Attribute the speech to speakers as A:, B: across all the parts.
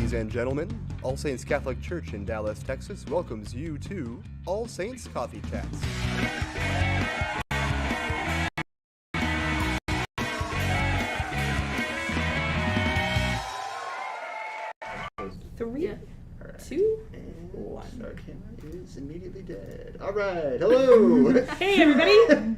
A: Ladies and gentlemen, All Saints Catholic Church in Dallas, Texas welcomes you to All Saints Coffee Chats.
B: Three,
C: right.
B: 2,
C: And
B: 1.
C: our camera is immediately dead. All right, hello.
B: Hey, everybody.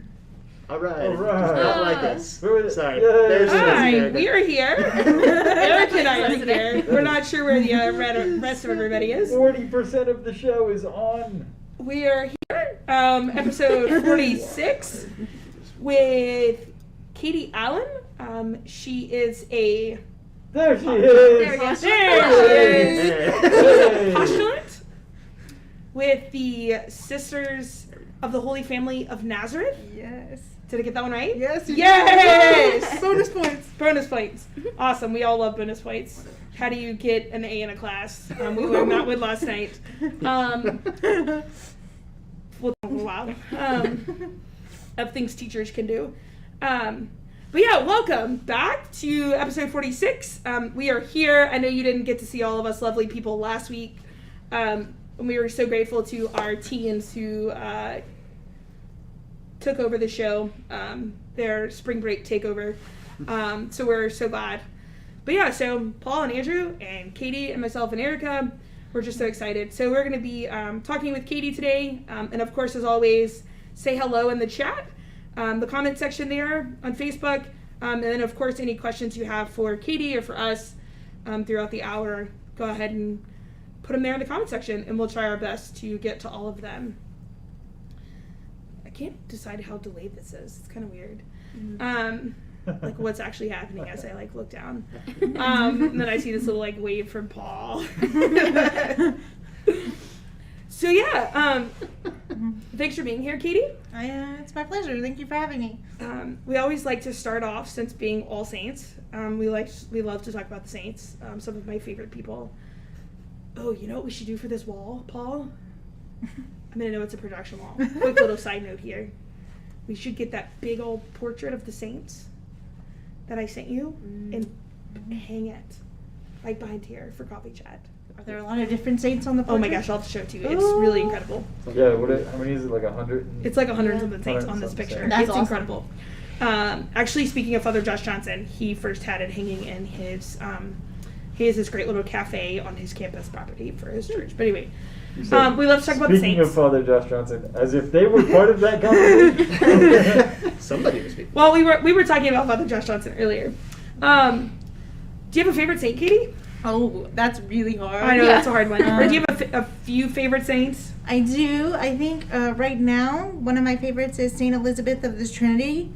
C: All right.
D: All right.
C: Does not like us. Sorry.
D: Yay.
C: There's
B: Hi,
C: Erica.
B: we are here. Eric and I are here. We're not sure where the rest of everybody is.
D: 40% of the show is on.
B: We are here, episode 46, with Katie Allen. She is a...
D: There she is.
B: There she is.
C: Hey.
B: Postulant with the Sisters of the Holy Family of Nazareth.
E: Yes.
B: Did I get that one right?
E: Yes. You
B: Yes!
E: did. Bonus points.
B: Bonus points. Awesome. We all love bonus points. How do you get an A in a class? We learned that with last night. Wow. Of things teachers can do. But yeah, welcome back to episode 46. We are here. I know you didn't get to see all of us lovely people last week. And we were so grateful to our teens who took over the show, their spring break takeover. So we're so glad. But yeah, so Paul and Andrew and Katie and myself and Erica, we're just so excited. So we're going to be talking with Katie today. And of course, as always, say hello in the chat, the comment section there on Facebook. And then, of course, any questions you have for Katie or for us throughout the hour, go ahead and put them there in the comment section, and we'll try our best to get to all of them. I can't decide how delayed this is. It's kind of weird. Like what's actually happening as I look down. And then I see this little wave from Paul. So yeah, thanks for being here, Katie.
E: It's my pleasure. Thank you for having me.
B: We always like to start off, since being All Saints, we love to talk about the saints. Some of my favorite people. Oh, you know what we should do for this wall, Paul? I mean, I know it's a production wall. Quick little side note here. We should get that big old portrait of the saints that I sent you and hang it behind here for coffee chat.
E: Are there a lot of different saints on the portrait?
B: Oh my gosh, I'll have to show it to you. It's really incredible.
D: Yeah, how many is it? Like 100?
B: It's like 100 something saints
D: 100
B: on this
D: something
B: picture.
D: saints.
E: That's
B: It's
E: awesome.
B: incredible. Actually, speaking of Father Josh Johnson, he first had it hanging in his, he has this great little cafe on his campus property for his church. But anyway, we love to talk about the
D: Speaking
B: saints.
D: of Father Josh Johnson, as if they were part of that company.
C: Somebody was speaking.
B: Well, we were talking about Father Josh Johnson earlier. Do you have a favorite saint, Katie?
E: Oh, that's really hard.
B: I know, that's a hard one. Or do you have a few favorite saints?
E: I do. I think right now, one of my favorites is St. Elizabeth of the Trinity.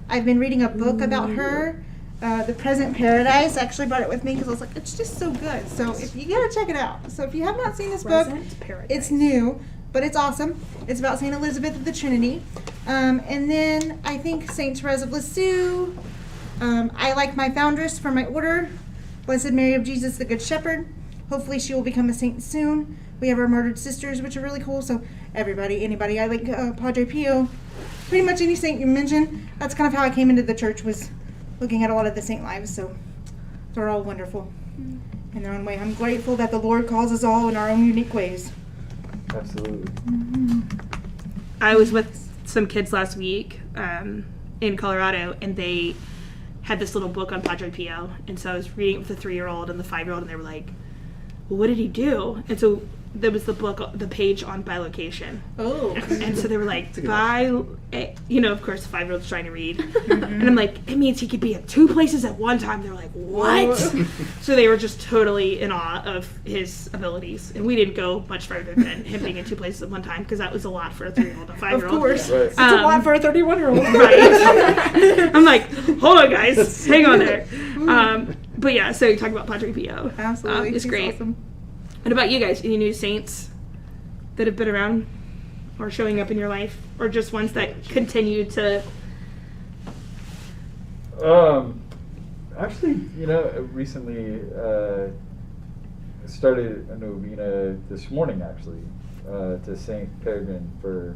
E: I've been reading a book about her, The Present Paradise. I actually brought it with me because I was like, it's just so good. So if you gotta check it out. So if you have not seen this book,
B: Present Paradise.
E: it's new, but it's awesome. It's about St. Elizabeth of the Trinity. And then I think St. Therese of Lisieux. I like my foundress for my order, Blessed Mary of Jesus the Good Shepherd. Hopefully she will become a saint soon. We have our martyred sisters, which are really cool. So anybody. I like Padre Pio. Pretty much any saint you mentioned. That's kind of how I came into the church, was looking at a lot of the saint lives. So they're all wonderful in their own way. I'm grateful that the Lord calls us all in our own unique ways.
D: Absolutely.
B: I was with some kids last week in Colorado, and they had this little book on Padre Pio, and so I was reading it with the 3-year-old and the 5-year-old, and they were like, well, what did he do? And so there was the page on bilocation.
E: Oh.
B: And so they were like, of course, the 5-year-old's trying to read. And I'm like, it means he could be at 2 places at one time. They're like, what? So they were just totally in awe of his abilities. And we didn't go much further than him being in 2 places at one time, because that was a lot for a 3-year-old and 5-year-old.
E: Of course.
D: Right.
E: It's a lot for a 31-year-old.
B: Right. I'm like, hold on, guys. Hang on there. But yeah, so talking about Padre Pio.
E: Absolutely.
B: It's
E: He's
B: great.
E: awesome.
B: What about you guys? Any new saints that have been around or showing up in your life, or just ones that continue to?
D: Actually, recently started a novena this morning, actually, to Saint Peregrine for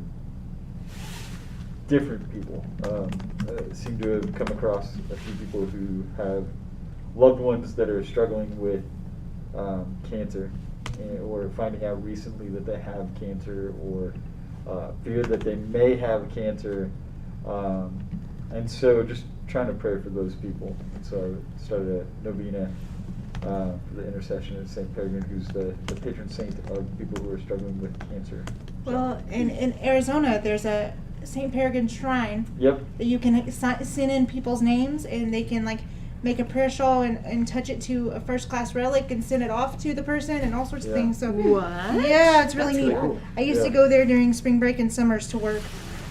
D: different people. Seem to have come across a few people who have loved ones that are struggling with cancer, or finding out recently that they have cancer, or fear that they may have cancer. And so just trying to pray for those people. So I started a novena for the intercession of St. Peregrine, who's the patron saint of people who are struggling with cancer.
E: Well, in Arizona, there's a St. Peregrine shrine.
D: Yep.
E: That you can send in people's names, and they can like make a prayer shawl and touch it to a first-class relic and send it off to the person and all sorts of things. So
F: What?
E: yeah, it's really
C: That's
E: neat.
C: really cool.
E: I used to go there during spring break and summers to work,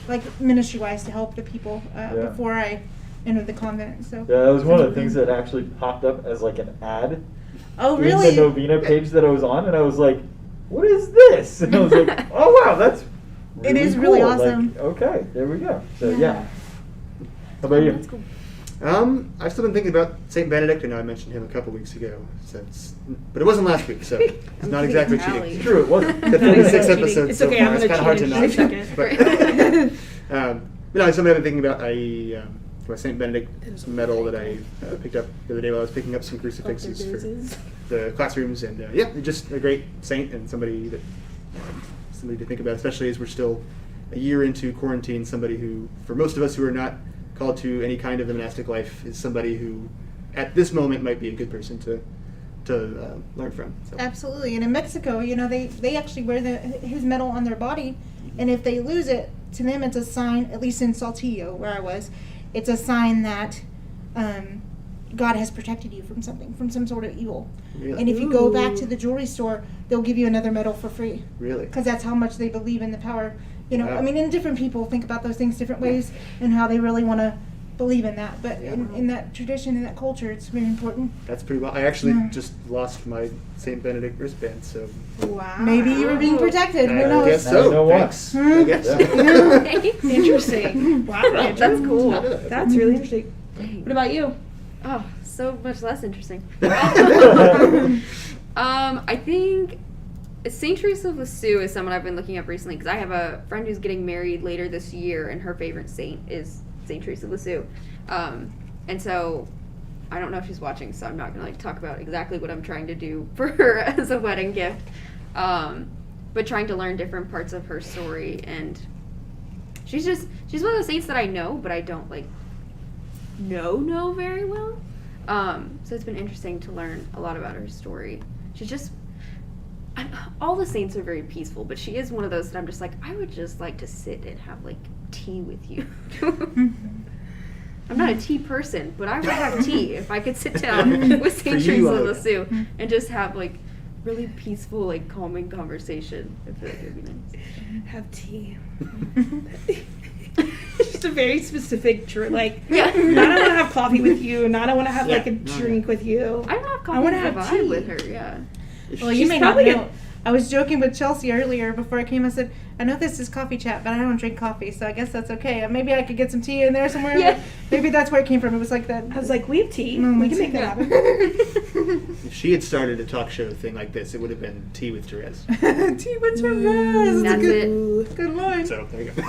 E: like ministry-wise, to help the people before I entered the convent. So
D: Yeah, that was one of the things that actually popped up as like an ad
E: oh
D: in
E: really?
D: the novena page that I was on, and I was like, "What is this?" And I was like, "Oh wow, that's
E: It is really
D: cool."
E: awesome.
D: Like, okay, there we go. So
E: Yeah.
D: yeah. How about you?
F: That's cool.
C: I've still been thinking about Saint Benedict. I know I mentioned him a couple weeks ago, but it wasn't last week, so it's
F: I'm
C: not
F: keeping
C: exactly
F: a
C: cheating.
F: tally.
D: True, it wasn't.
C: Got 36
B: Cheating.
C: episodes
B: It's
C: so
B: okay,
C: far.
B: I'm
C: It's
B: gonna
C: kind of hard to
B: cheat in
C: not.
B: just a
C: But no, something I've been thinking about. My Saint Benedict medal that I picked up the other day while I was picking up some crucifixes for the classrooms, and yeah, just a great saint and somebody to think about, especially as we're still a year into quarantine. Somebody who, for most of us who are not called to any kind of the monastic life, is somebody who, at this moment, might be a good person to learn from. So.
E: Absolutely. And in Mexico, they actually wear his medal on their body, and if they lose it, to them it's a sign, at least in Saltillo, where I was, it's a sign that God has protected you from something, from some sort of evil.
C: Really?
E: And if you go back
B: Ooh.
E: to the jewelry store, they'll give you another medal for free.
C: Really?
E: Because that's how much they believe in the power.
C: Wow.
E: I mean, and different people think about those things different ways and how they really want to believe in that. But
C: Yeah.
E: in that tradition, in that culture, it's very important.
C: That's pretty well. I actually
E: Yeah.
C: just lost my Saint Benedict wristband, so
B: Wow.
E: Maybe you were being protected. Who
C: I
E: knows?
C: guess
D: Now
C: so.
D: you know what.
C: Thanks.
E: Hmm.
C: I guess.
D: Yeah.
B: Interesting. Wow,
F: That's
B: Andrew.
F: cool.
B: That's really interesting.
F: Dang.
B: What about you?
F: Oh, so much less interesting. I think Saint Teresa of Lisieux is someone I've been looking up recently because I have a friend who's getting married later this year, and her favorite saint is Saint Teresa of Lisieux. And so I don't know if she's watching, so I'm not gonna talk about exactly what I'm trying to do for her as a wedding gift. But trying to learn different parts of her story, and she's one of those saints that I know, but I don't know very well. So it's been interesting to learn a lot about her story. All the saints are very peaceful, but she is one of those that I'm just like, I would just like to sit and have tea with you. I'm not a tea person, but I would have tea if I could sit down with Saint
C: For you,
F: Teresa
C: I
F: of
C: would.
F: Lisieux and just have really peaceful, calming conversation. I feel like it would be nice.
B: Have tea. Just a very specific drink.
F: Yeah.
B: Not I want to have coffee with you. Not I want to have
C: Yeah.
B: a drink with you.
F: I don't have
B: I wanna
F: coffee
B: have
F: vibe
B: tea.
F: with her. Yeah.
E: Well, you
B: She's
E: may not
B: probably
E: know. I was joking with Chelsea earlier before I came. I said, I know this is coffee chat, but I don't drink coffee, so I guess that's okay. Maybe I could get some tea in there somewhere.
F: Yeah.
E: Maybe that's where it came from. It was like that.
B: I was like, we have tea.
E: No,
B: We
E: it's-
B: can make that happen.
C: If she had started a talk show thing like this, it would have been Tea with Therese.
E: Tea with Therese.
F: That's
E: a good line.
C: So there you go.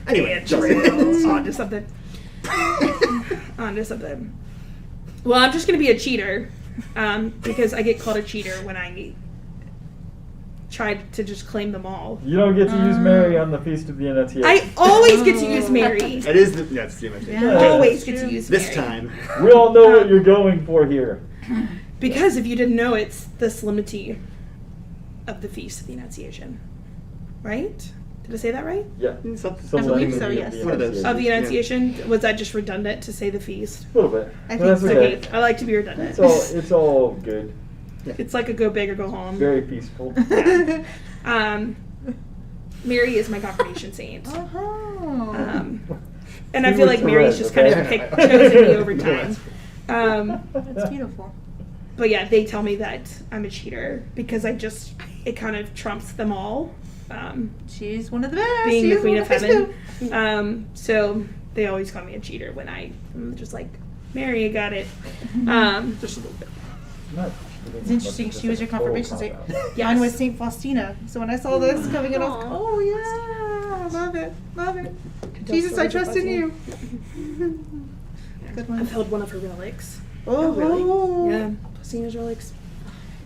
C: Anyway, sorry.
B: On to something. On to something. Well, I'm just going to be a cheater because I get called a cheater when I tried to just claim them all.
D: You don't get to use Mary on the Feast of the Annunciation.
B: I always get to use Mary.
C: That is that's the image.
E: Yeah.
B: Always get to use Mary.
C: This time.
D: We all know what you're going for here.
B: Because if you didn't know, it's the solemnity of the Feast of the Annunciation. Right? Did I say that right?
D: Yeah.
C: Something
E: I believe so,
D: Solemnity
E: yes.
D: the
C: One of those.
B: Of the
C: Yeah.
B: Annunciation? Was that just redundant to say the feast?
D: A little bit.
E: I
D: But
E: think
D: that's
E: so.
D: okay.
B: Okay, I like to be redundant.
D: It's all good.
B: It's like a go big or go home.
D: Very peaceful.
B: Mary is my confirmation saint.
E: Oh.
B: And I
D: Tea
B: feel
D: with
B: like Mary's
D: Therese,
B: just kind of
C: okay.
B: chosen me over time.
E: That's beautiful.
B: But yeah, they tell me that I'm a cheater because it kind of trumps them all.
E: She's one of the best.
B: Being
E: She
B: the
E: is
B: queen
E: one
B: of
E: the best.
B: heaven. So they always call me a cheater when I'm just like, Mary, I got it. Just a little bit.
E: It's interesting. She was your confirmation saint. Mine was Saint Faustina. So when I saw this coming in, I was like, oh yeah, love it, love it. Jesus, I trust in you. Good one.
B: I've held one of her relics.
E: Oh,
B: really? Yeah. St. Israelics.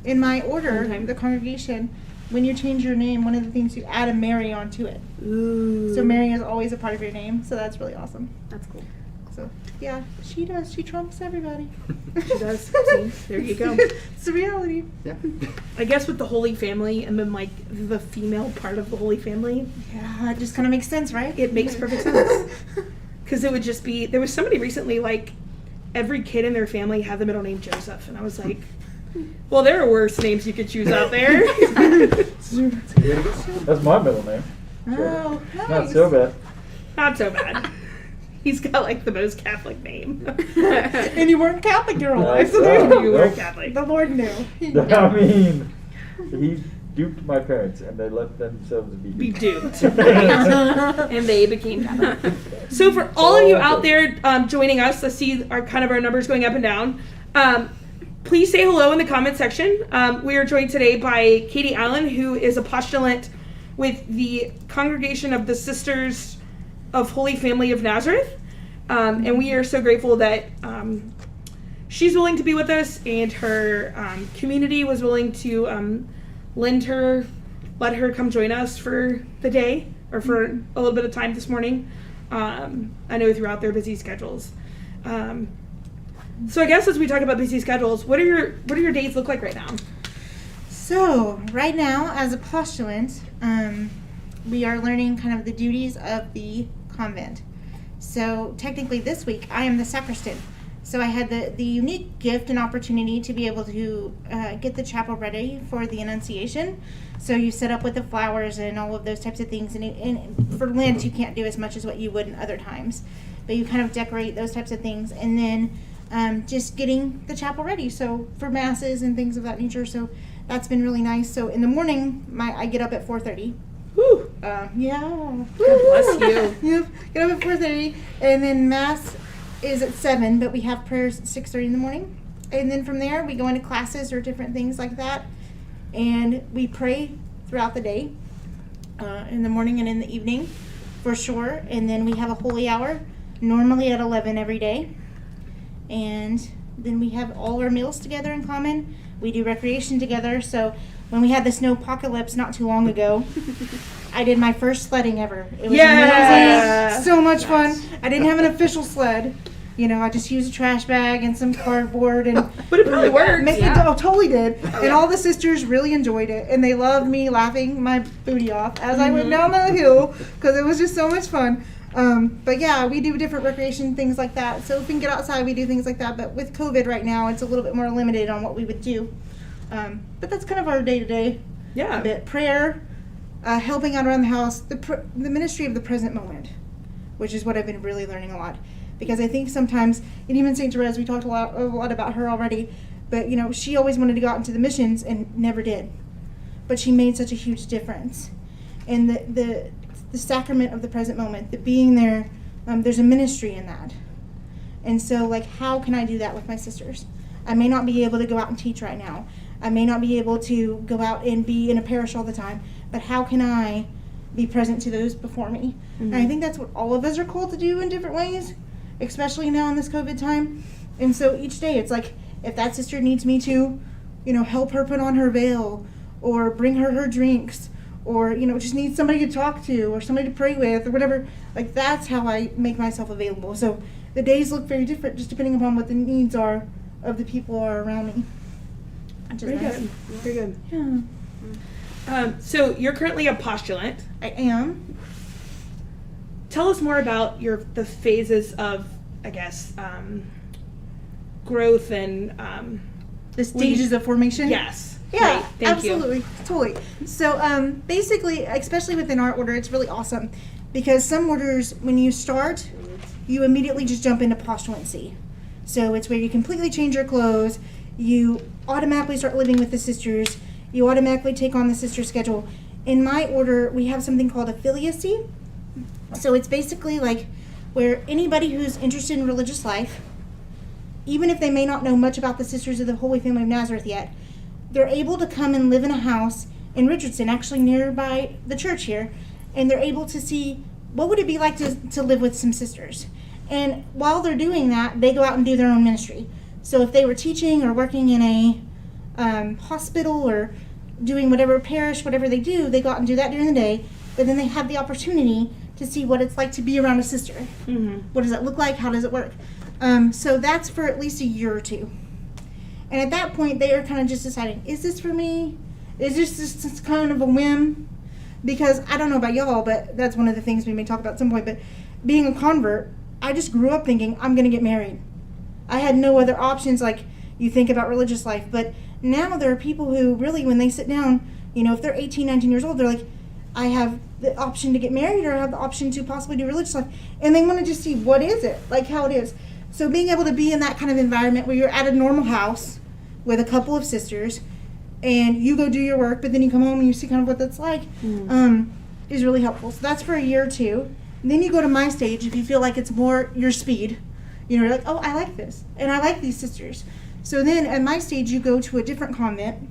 E: In my order,
B: Long time.
E: the congregation, when you change your name, one of the things you add a Mary onto it.
B: Ooh.
E: So Mary is always a part of your name. So that's really awesome.
F: That's cool.
E: So yeah, she does. She trumps everybody.
B: She does. See, there you go.
E: It's the reality.
C: Yeah.
B: I guess with the Holy Family and then like the female part of the Holy Family,
E: Yeah, it just kind of makes sense, right?
B: it makes perfect sense. Because it would just be, there was somebody recently, like, every kid in their family had the middle name Joseph. And I was like, well, there are worse names you could choose out there.
D: That's my middle name.
E: Oh, nice.
D: Not so bad.
B: Not so bad. He's got, like, the most Catholic name.
E: And you weren't Catholic your whole
D: No,
E: life, so
D: no.
E: there
B: You were
D: Nope.
B: Catholic.
E: the Lord knew. He knew.
D: I mean, he duped my parents, and they let themselves
B: Be
D: be
B: duped. And they became Catholic. So for all of you out there joining us, let's see our numbers going up and down. Please say hello in the comment section. We are joined today by Katie Allen, who is a postulant with the Congregation of the Sisters of Holy Family of Nazareth. And we are so grateful that she's willing to be with us, and her community was willing to let her come join us for the day, or for a little bit of time this morning. I know throughout their busy schedules. So I guess as we talk about busy schedules, what do your days look like right now?
E: So right now, as a postulant, we are learning kind of the duties of the convent. So technically this week, I am the sacristan. So I had the unique gift and opportunity to be able to get the chapel ready for the Annunciation. So you set up with the flowers and all of those types of things. And for Lent, you can't do as much as what you would in other times. But you kind of decorate those types of things. And then just getting the chapel ready. So for masses and things of that nature. So that's been really nice. So in the morning, I get up at 4:30.
B: Woo!
E: Yeah.
B: God bless you.
E: Yep. Get up at 4:30, and then mass is at 7, but we have prayers at 6:30 in the morning, and then from there we go into classes or different things like that, and we pray throughout the day, in the morning and in the evening, for sure, and then we have a holy hour, normally at 11 every day, and then we have all our meals together in common. We do recreation together. So when we had the snow apocalypse not too long ago, I did my first sledding ever. It was
B: Yeah!
E: amazing. So much fun. I didn't have an official sled. You know, I just used a trash bag and some cardboard, and
B: But it probably worked.
E: Oh, totally did. And all the sisters really enjoyed it, and they loved me laughing my booty off as I went down the hill, because it was just so much fun. But yeah, we do different recreation things like that. So if we can get outside, we do things like that. But with COVID right now, it's a little bit more limited on what we would do. But that's kind of our day-to-day
B: Yeah.
E: bit. Prayer, helping out around the house, the ministry of the present moment, which is what I've been really learning a lot. Because I think sometimes, and even St. Therese, we talked a lot about her already, but you know, she always wanted to go out into the missions and never did. But she made such a huge difference. And the sacrament of the present moment, the being there, there's a ministry in that. And so, like, how can I do that with my sisters? I may not be able to go out and teach right now. I may not be able to go out and be in a parish all the time, but how can I be present to those before me? And I think that's what all of us are called to do in different ways, especially now in this COVID time. And so each day it's like, if that sister needs me to, you know, help her put on her veil, or bring her drinks, or, you know, just need somebody to talk to, or somebody to pray with, or whatever, like, that's how I make myself available. So the days look very different just depending upon what the needs are of the people who are around me. Which is
B: Very
E: nice.
B: good. Very good.
E: Yeah.
B: So you're currently a postulant.
E: I am.
B: Tell us more about the phases of, I guess, growth and
E: The stages of formation?
B: yes.
E: Yeah,
B: Great. Thank you.
E: absolutely. Totally. So basically, especially within our order, it's really awesome because some orders, when you start, you immediately just jump into postulancy. So it's where you completely change your clothes, you automatically start living with the sisters, you automatically take on the sister schedule. In my order, we have something called affiliacy. So it's basically like where anybody who's interested in religious life, even if they may not know much about the Sisters of the Holy Family of Nazareth yet, they're able to come and live in a house in Richardson, actually nearby the church here, and they're able to see what would it be like to live with some sisters. And while they're doing that, they go out and do their own ministry. So if they were teaching or working in a hospital or doing whatever parish, whatever they do, they go out and do that during the day, but then they have the opportunity to see what it's like to be around a sister. What does that look like? How does it work? So that's for at least a year or two. And at that point, they are kind of just deciding, is this for me? Is this just kind of a whim? Because I don't know about y'all, but that's one of the things we may talk about at some point, but being a convert, I just grew up thinking, I'm going to get married. I had no other options like you think about religious life. But now there are people who really, when they sit down, you know, if they're 18, 19 years old, they're like, I have the option to get married or I have the option to possibly do religious life. And they want to just see what is it, like how it is. So being able to be in that kind of environment where you're at a normal house with a couple of sisters and you go do your work, but then you come home and you see kind of what that's like, is really helpful. So that's for a year or two. And then you go to my stage if you feel like it's more your speed. You know, you're like, oh, I like this, and I like these sisters. So then at my stage, you go to a different convent,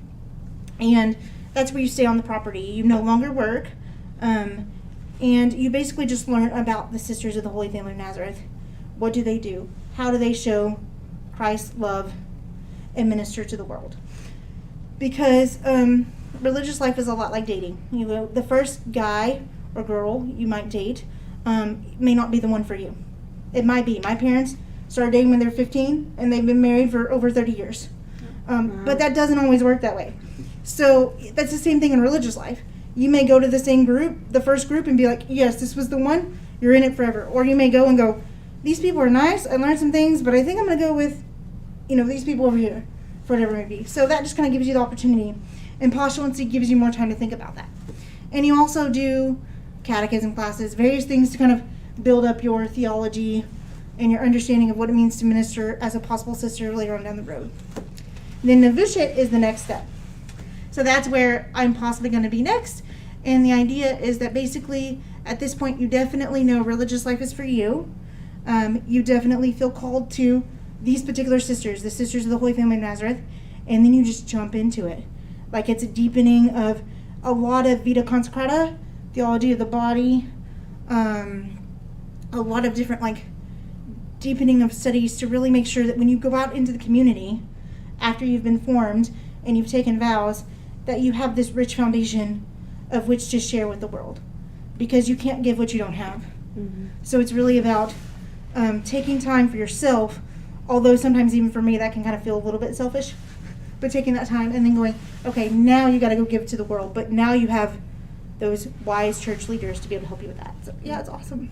E: and that's where you stay on the property. You no longer work, and you basically just learn about the Sisters of the Holy Family of Nazareth. What do they do? How do they show Christ's love and minister to the world? Because religious life is a lot like dating. You know, the first guy or girl you might date may not be the one for you. It might be. My parents started dating when they were 15, and they've been married for over 30 years. But that doesn't always work that way. So that's the same thing in religious life. You may go to the same group, the first group, and be like, yes, this was the one. You're in it forever. Or you may go and go, these people are nice. I learned some things, but I think I'm going to go with, you know, these people over here, for whatever it may be. So that just kind of gives you the opportunity. And postulancy gives you more time to think about that. And you also do catechism classes, various things to kind of build up your theology and your understanding of what it means to minister as a possible sister later on down the road. Then novitiate is the next step. So that's where I'm possibly going to be next. And the idea is that basically at this point you definitely know religious life is for you. You definitely feel called to these particular sisters, the Sisters of the Holy Family of Nazareth, and then you just jump into it. Like it's a deepening of a lot of vita consecrata, theology of the body, a lot of different like deepening of studies to really make sure that when you go out into the community after you've been formed and you've taken vows, that you have this rich foundation of which to share with the world, because you can't give what you don't have. So it's really about taking time for yourself, although sometimes even for me that can kind of feel a little bit selfish, but taking that time and then going, okay, now you got to go give it to the world, but now you have those wise church leaders to be able to help you with that. So yeah, it's awesome.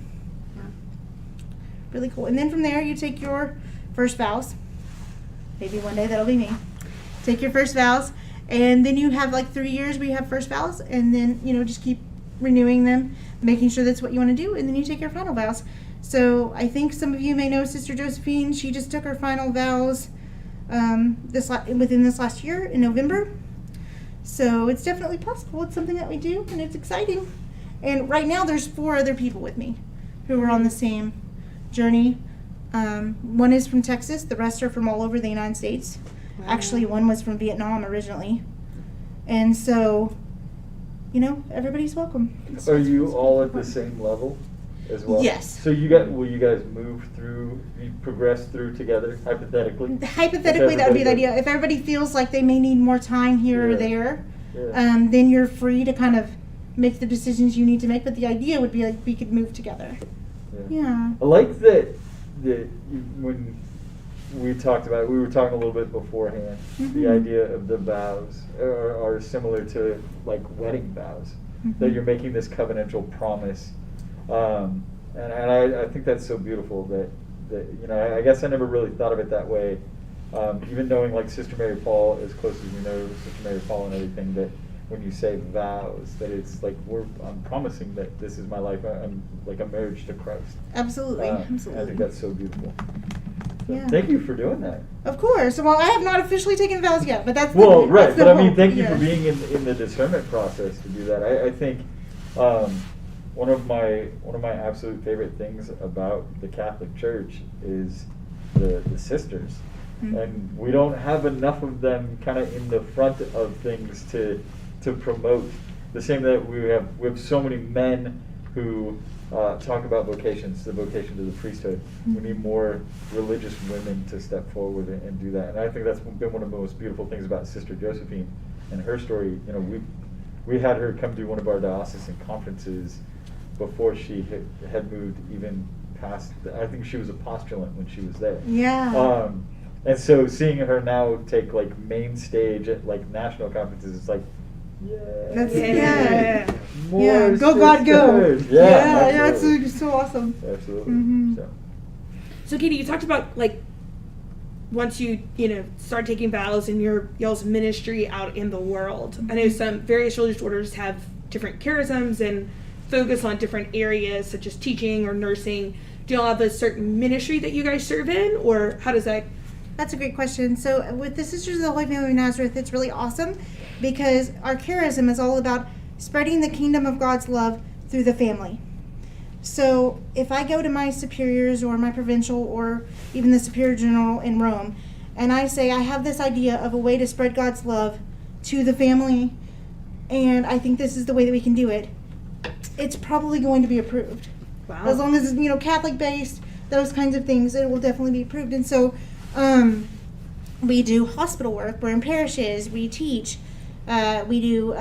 E: Really cool. And then from there you take your first vows. Maybe one day that'll be me. Take your first vows, and then you have like 3 years where you have first vows, and then, you know, just keep renewing them, making sure that's what you want to do, and then you take your final vows. So I think some of you may know Sister Josephine. She just took her final vows within this last year in November. So it's definitely possible. It's something that we do, and it's exciting. And right now there's 4 other people with me who are on the same journey. One is from Texas. The rest are from all over the United States. Wow. Actually, one was from Vietnam originally. And so, you know, everybody's welcome.
D: Are you all at the same level as well?
E: Yes.
D: So will you guys move through, you progress through together, hypothetically?
E: Hypothetically, that would be the idea. If everybody feels like they may need more time here or there, then you're free to kind of make the decisions you need to make. But the idea would be like we could move together. Yeah.
D: I like that when we talked about it, we were talking a little bit beforehand, the idea of the vows are similar to like wedding vows, that you're making this covenantal promise. And I think that's so beautiful that you know, I guess I never really thought of it that way. Even knowing like Sister Mary Paul as close as we know Sister Mary Paul and everything, that when you say vows, that it's like I'm promising that this is my life. I'm like a marriage to Christ.
E: Absolutely, absolutely.
D: I think that's so beautiful. So
E: Yeah.
D: Thank you for doing that.
E: Of course. Well, I have not officially taken vows yet, but that's
D: Well, right,
E: that's the
D: but I mean,
E: hope.
D: thank you for being in the discernment process to do that. I think one of my absolute favorite things about the Catholic Church is the sisters, and we don't have enough of them kind of in the front of things to promote. The same that we have so many men who talk about vocations, the vocation to the priesthood. We need more religious women to step forward and do that. And I think that's been one of the most beautiful things about Sister Josephine and her story. You know, we had her come to one of our diocesan conferences before she had moved even past. I think she was a postulant when she was there.
E: Yeah.
D: And so seeing her now take like main stage at like national conferences, it's like, yeah,
E: Yeah.
D: more
E: Yeah. Go God, go.
D: sisters. Yeah,
E: It's so awesome.
D: Absolutely.
E: Mhm.
B: So Katie, you talked about like once you start taking vows in y'all's ministry out in the world. I know some various religious orders have different charisms and focus on different areas such as teaching or nursing. Do y'all have a certain ministry that you guys serve in, or how does that?
E: That's a great question. So with the Sisters of the Holy Family of Nazareth, it's really awesome because our charism is all about spreading the kingdom of God's love through the family. So if I go to my superiors or my provincial or even the superior general in Rome, and I say I have this idea of a way to spread God's love to the family, and I think this is the way that we can do it, it's probably going to be approved.
B: Wow.
E: As long as it's Catholic based, those kinds of things, it will definitely be approved. And so we do hospital work. We're in parishes. We teach. We do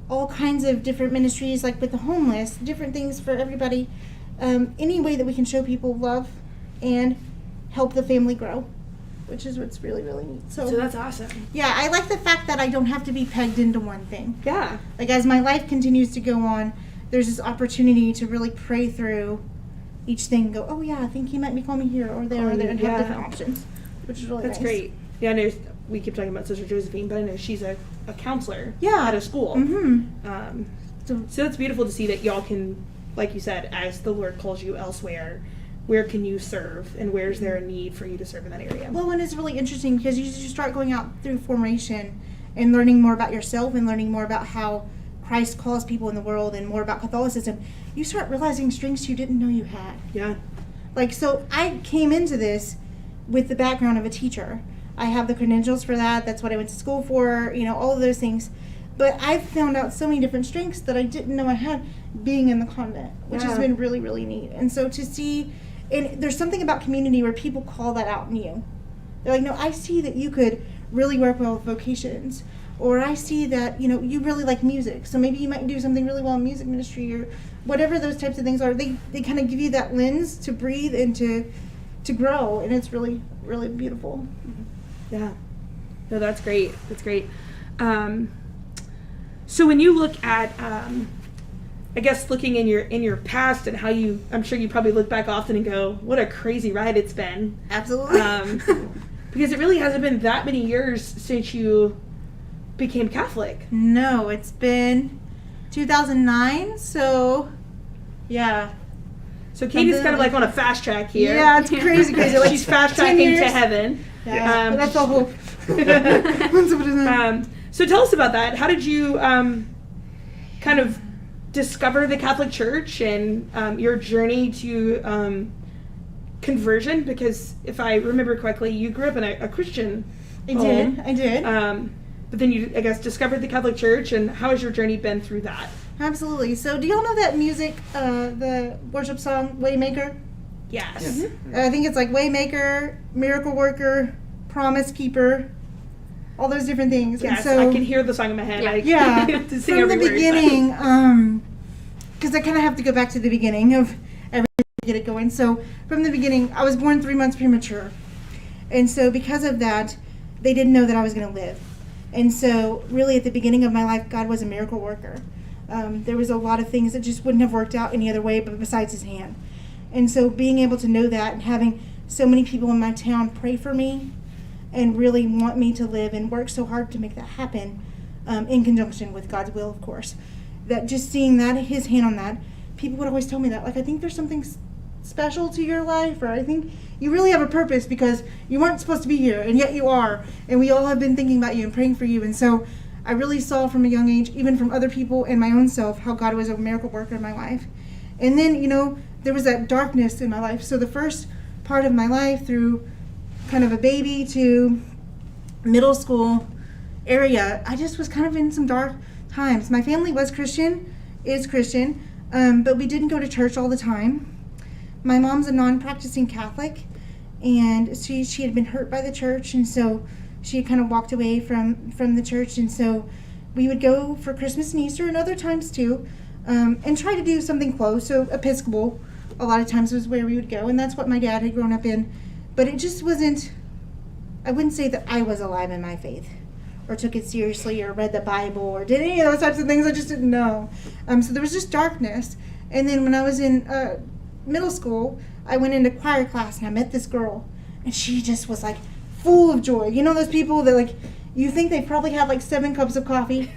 E: all kinds of different ministries, like with the homeless, different things for everybody. Any way that we can show people love and help the family grow, which is what's really, really neat.
B: So that's awesome.
E: Yeah, I like the fact that I don't have to be pegged into one thing.
B: Yeah.
E: Like as my life continues to go on, there's this opportunity to really pray through each thing and go, oh yeah, I think he might be calling me here or there or there, and have different options, which is really
B: That's
E: nice.
B: great. Yeah, I know we keep talking about Sister Josephine, but I know she's a counselor
E: Yeah.
B: at a school.
E: Mm-hmm.
B: So it's beautiful to see that y'all can, like you said, as the Lord calls you elsewhere, where can you serve and where's there a need for you to serve in that area?
E: Well, and it's really interesting because you start going out through formation and learning more about yourself and learning more about how Christ calls people in the world and more about Catholicism. You start realizing strengths you didn't know you had.
B: Yeah.
E: Like, so I came into this with the background of a teacher. I have the credentials for that. That's what I went to school for, all of those things. But I've found out so many different strengths that I didn't know I had being in the convent, which has been really, really neat. And so to see, and there's something about community where people call that out in you. They're like, no, I see that you could really work well with vocations. Or I see that, you really like music. So maybe you might do something really well in music ministry or whatever those types of things are. They kind of give you that lens to breathe and to grow. And it's really, really beautiful.
B: Yeah. No, that's great. That's great. So when you look at, I guess looking in your past and how I'm sure you probably look back often and go, what a crazy ride it's been.
E: Absolutely.
B: Because it really hasn't been that many years since you became Catholic.
E: No, it's been 2009, so yeah.
B: So Katie's kind of like on a fast track here.
E: Yeah, it's crazy. Like
B: she's fast
E: 10
B: tracking
E: years.
B: to heaven.
E: Yeah, but that's the hope.
B: So tell us about that. How did you kind of discover the Catholic Church and your journey to conversion? Because if I remember correctly, you grew up in a Christian home.
E: I did.
B: But then you, I guess, discovered the Catholic Church, and how has your journey been through that?
E: Absolutely. So do y'all know that music, the worship song, Waymaker?
B: Yes.
E: Mm-hmm. I think it's like Waymaker, Miracle Worker, Promise Keeper, all those different things.
B: Yes,
E: and so,
B: I can hear the song in my head.
E: Yeah.
B: To sing
E: From
B: every
E: the
B: word.
E: beginning, because I kind of have to go back to the beginning of everything to get it going. So from the beginning, I was born 3 months premature. And so because of that, they didn't know that I was going to live. And so really at the beginning of my life, God was a miracle worker. There was a lot of things that just wouldn't have worked out any other way but besides his hand. And so being able to know that and having so many people in my town pray for me and really want me to live and work so hard to make that happen, in conjunction with God's will, of course, that just seeing that, his hand on that, people would always tell me that, like, I think there's something special to your life, or I think you really have a purpose because you weren't supposed to be here and yet you are, and we all have been thinking about you and praying for you. And so I really saw from a young age, even from other people and my own self, how God was a miracle worker in my life. And then there was that darkness in my life. So the first part of my life, through kind of a baby to middle school area, I just was kind of in some dark times. My family was Christian, is Christian. but we didn't go to church all the time. My mom's a non-practicing Catholic, and she had been hurt by the church, and so she had kind of walked away from the church, and so we would go for Christmas and Easter and other times too, and try to do something close. So Episcopal a lot of times was where we would go, and that's what my dad had grown up in. But it just wasn't, I wouldn't say that I was alive in my faith or took it seriously or read the Bible or did any of those types of things. I just didn't know. So there was just darkness. And then when I was in middle school, I went into choir class and I met this girl, and she just was like full of joy. You know those people that like, you think they probably had like 7 cups of coffee,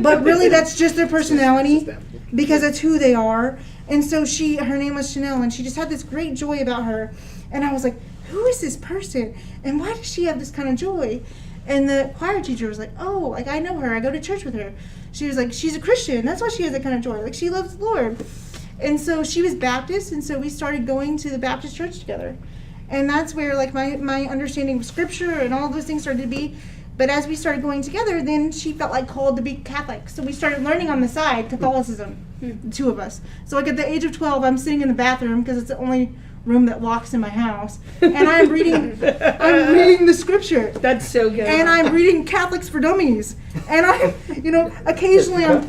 E: but really that's just their personality because that's who they are. And so her name was Chanel, and she just had this great joy about her. And I was like, who is this person? And why does she have this kind of joy? And the choir teacher was like, oh, like I know her. I go to church with her. She was like, she's a Christian. That's why she has that kind of joy. Like she loves the Lord. And so she was Baptist, and so we started going to the Baptist church together. And that's where like my understanding of scripture and all those things started to be. But as we started going together, then she felt like called to be Catholic. So we started learning on the side Catholicism, the two of us. So like at the age of 12, I'm sitting in the bathroom because it's the only room that locks in my house, and I'm reading the scripture.
B: That's so good.
E: And I'm reading Catholics for Dummies. And occasionally I'm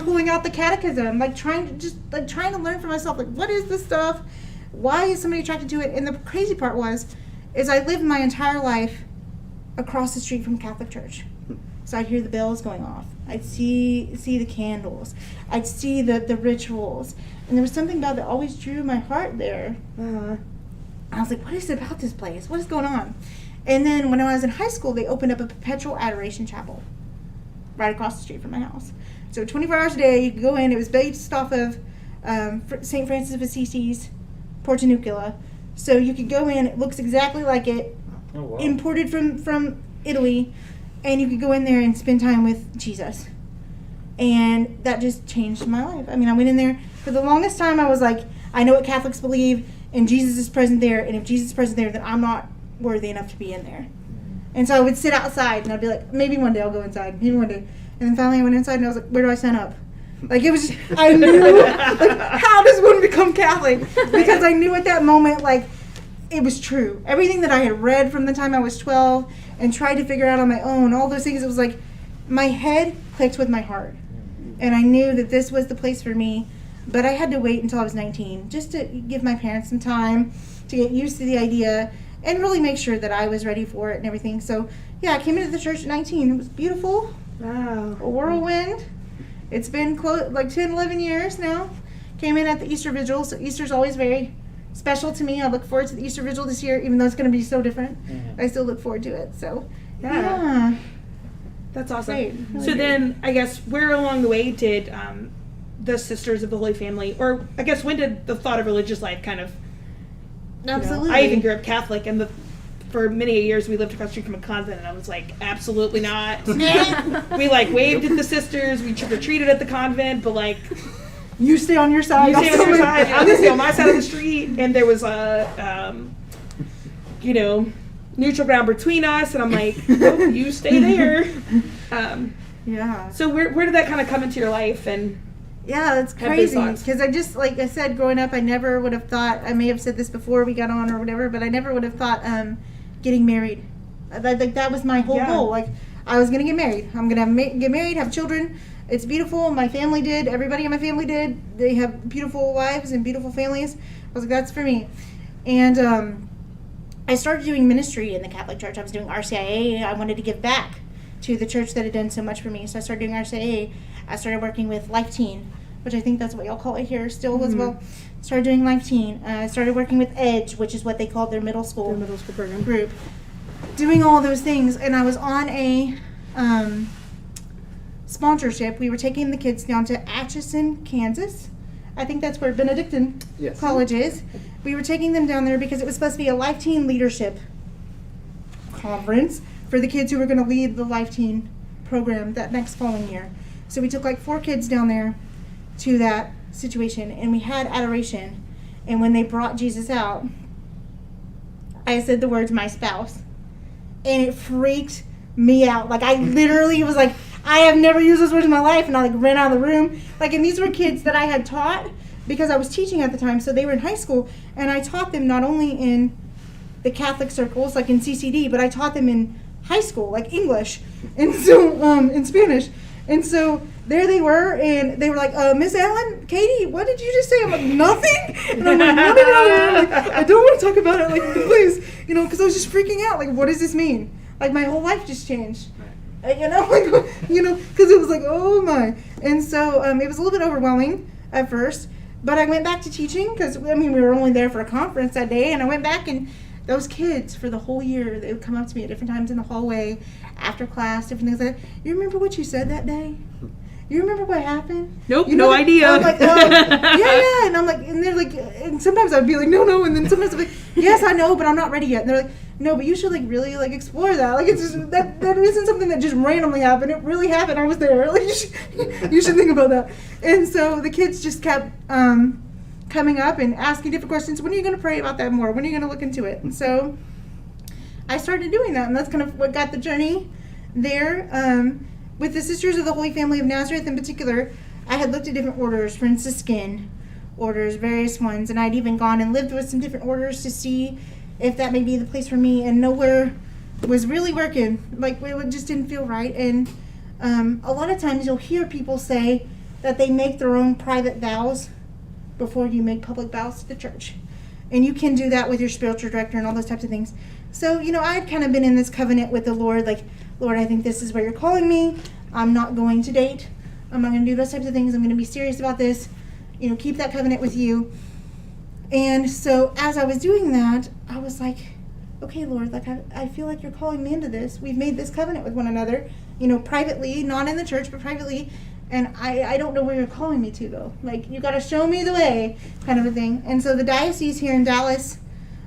E: pulling out the catechism, like trying to learn for myself, like what is this stuff? Why is somebody attracted to it? And the crazy part is I lived my entire life across the street from Catholic church. So I'd hear the bells going off. I'd see the candles. I'd see the rituals. And there was something about that always drew my heart there. I was like, what is it about this place? What is going on? And then when I was in high school, they opened up a perpetual adoration chapel right across the street from my house. So 24 hours a day, you could go in. It was based off of St. Francis of Assisi's Portiuncula. So you could go in. It looks exactly like it, imported from Italy. And you could go in there and spend time with Jesus. And that just changed my life. I mean, I went in there. For the longest time, I was like, I know what Catholics believe, and Jesus is present there. And if Jesus is present there, then I'm not worthy enough to be in there. And so I would sit outside, and I'd be like, maybe one day I'll go inside. Maybe one day. And then finally I went inside, and I was like, where do I sign up? Like, it was just, I knew, like, how does one become Catholic? Because I knew at that moment, like, it was true. Everything that I had read from the time I was 12 and tried to figure out on my own, all those things, it was like my head clicked with my heart. And I knew that this was the place for me. But I had to wait until I was 19 just to give my parents some time to get used to the idea and really make sure that I was ready for it and everything. So, yeah, I came into the church at 19. It was beautiful.
B: Wow.
E: A whirlwind. It's been like 10, 11 years now. Came in at the Easter Vigil, so Easter's always very special to me. I look forward to the Easter Vigil this year, even though it's going to be so different. I still look forward to it. So, yeah.
B: That's awesome.
E: Great. Really
B: So
E: great.
B: then, I guess, where along the way did the Sisters of the Holy Family, or I guess when did the thought of religious life kind of,
E: Absolutely.
B: I even grew up Catholic, and for many years we lived across the street from a convent, and I was like, absolutely not. We like waved at the sisters, we trick-or-treated at the convent, but like,
E: You stay on your side.
B: you stay on your side, I'm gonna stay on my side of the street, and there was a, neutral ground between us, and I'm like, nope, you stay there.
E: Yeah.
B: So where did that kind of come into your life? And
E: Yeah, that's
B: Have those
E: crazy.
B: thoughts.
E: Because I just, like I said, growing up, I never would have thought, I may have said this before we got on or whatever, but I never would have thought getting married. Like, that was my whole
B: Yeah.
E: goal. Like, I was going to get married. I'm going to get married, have children. It's beautiful. My family did. Everybody in my family did. They have beautiful wives and beautiful families. I was like, that's for me. And I started doing ministry in the Catholic Church. I was doing RCIA. I wanted to give back to the church that had done so much for me. So I started doing RCIA. I started working with Life Teen, which I think that's what y'all call it here still as well. Started doing Life Teen. I started working with Edge, which is what they called their middle school
B: program.
E: group. Doing all those things. And I was on a sponsorship. We were taking the kids down to Atchison, Kansas. I think that's where Benedictine
C: Yes.
E: College is. We were taking them down there because it was supposed to be a Life Teen leadership conference for the kids who were going to lead the Life Teen program that next following year. So we took like 4 kids down there to that situation, and we had adoration. And when they brought Jesus out, I said the words, my spouse. And it freaked me out. Like, I literally was like, I have never used those words in my life, and I like ran out of the room. Like, and these were kids that I had taught because I was teaching at the time, so they were in high school, and I taught them not only in the Catholic circles, like in CCD, but I taught them in high school, like English, and so in Spanish. And so there they were, and they were like, Miss Allen, Katie, what did you just say? I'm like, nothing. And I'm like, running around, like, I don't want to talk about it, like, please, because I was just freaking out. Like, what does this mean? Like, my whole life just changed. Like, because it was like, oh my. And so it was a little bit overwhelming at first, but I went back to teaching because, we were only there for a conference that day, and I went back, and those kids for the whole year, they would come up to me at different times in the hallway, after class, different things like that. You remember what you said that day? You remember what happened?
B: Nope, no idea.
E: I'm like, yeah. And I'm like, and they're like, and sometimes I'd be like, no. And then sometimes I'd be like, yes, I know, but I'm not ready yet. And they're like, no, but you should like really like explore that. Like, it's just, that isn't something that just randomly happened. It really happened. I was there. Like, you should think about that. And so the kids just kept coming up and asking different questions. When are you going to pray about that more? When are you going to look into it? And so I started doing that, and that's kind of what got the journey there. With the Sisters of the Holy Family of Nazareth in particular, I had looked at different orders, Franciscan orders, various ones, and I'd even gone and lived with some different orders to see if that may be the place for me, and nowhere was really working. Like, it just didn't feel right. And a lot of times you'll hear people say that they make their own private vows before you make public vows to the church. And you can do that with your spiritual director and all those types of things. So, I'd kind of been in this covenant with the Lord, like, Lord, I think this is where you're calling me. I'm not going to date. I'm not going to do those types of things. I'm going to be serious about this. Keep that covenant with you. And so as I was doing that, I was like, okay, Lord, like I feel like you're calling me into this. We've made this covenant with one another, privately, not in the church, but privately. And I don't know where you're calling me to, though. Like, you got to show me the way, kind of a thing. And so the diocese here in Dallas,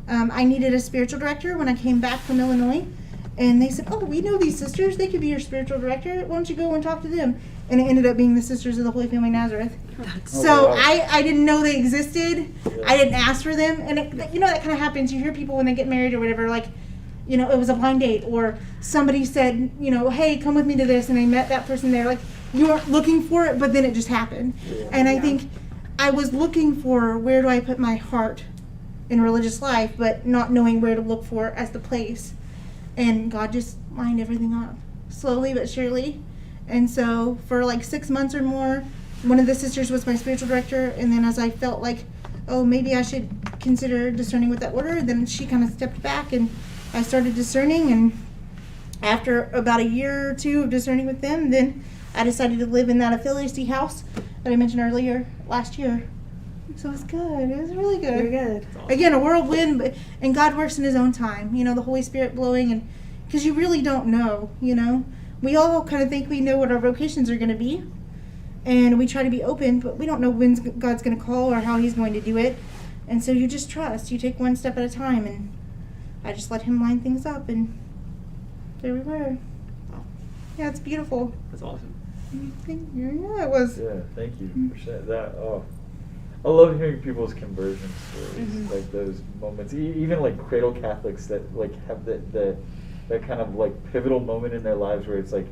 E: I needed a spiritual director when I came back from Illinois. And they said, oh, we know these sisters. They could be your spiritual director. Why don't you go and talk to them? And it ended up being the Sisters of the Holy Family of Nazareth. So
D: wow.
E: I didn't know they existed.
D: Yeah.
E: I didn't ask for them. And that kind of happens. You hear people when they get married or whatever, like, it was a blind date. Or somebody said, hey, come with me to this. And they met that person there. Like, you weren't looking for it, but then it just happened.
D: Yeah.
E: And I think I was looking for where do I put my heart in religious life, but not knowing where to look for it as the place. And God just lined everything up, slowly but surely. And so for like 6 months or more, one of the sisters was my spiritual director. And then as I felt like, oh, maybe I should consider discerning with that order, then she kind of stepped back and I started discerning. And after about a year or two of discerning with them, then I decided to live in that affiliacy house that I mentioned earlier last year. So it was good. It was really good.
B: Very good.
E: Again, a whirlwind, and God works in His own time. The Holy Spirit blowing, and because you really don't know. We all kind of think we know what our vocations are going to be, and we try to be open, but we don't know when God's going to call or how He's going to do it. And so you just trust. You take one step at a time, and I just let Him line things up, and there we were. Yeah, it's beautiful.
C: That's awesome.
E: Yeah, it was.
D: Yeah, thank you for sharing that. Oh, I love hearing people's conversion stories, like those moments. Even like cradle Catholics that like have that kind of like pivotal moment in their lives where it's like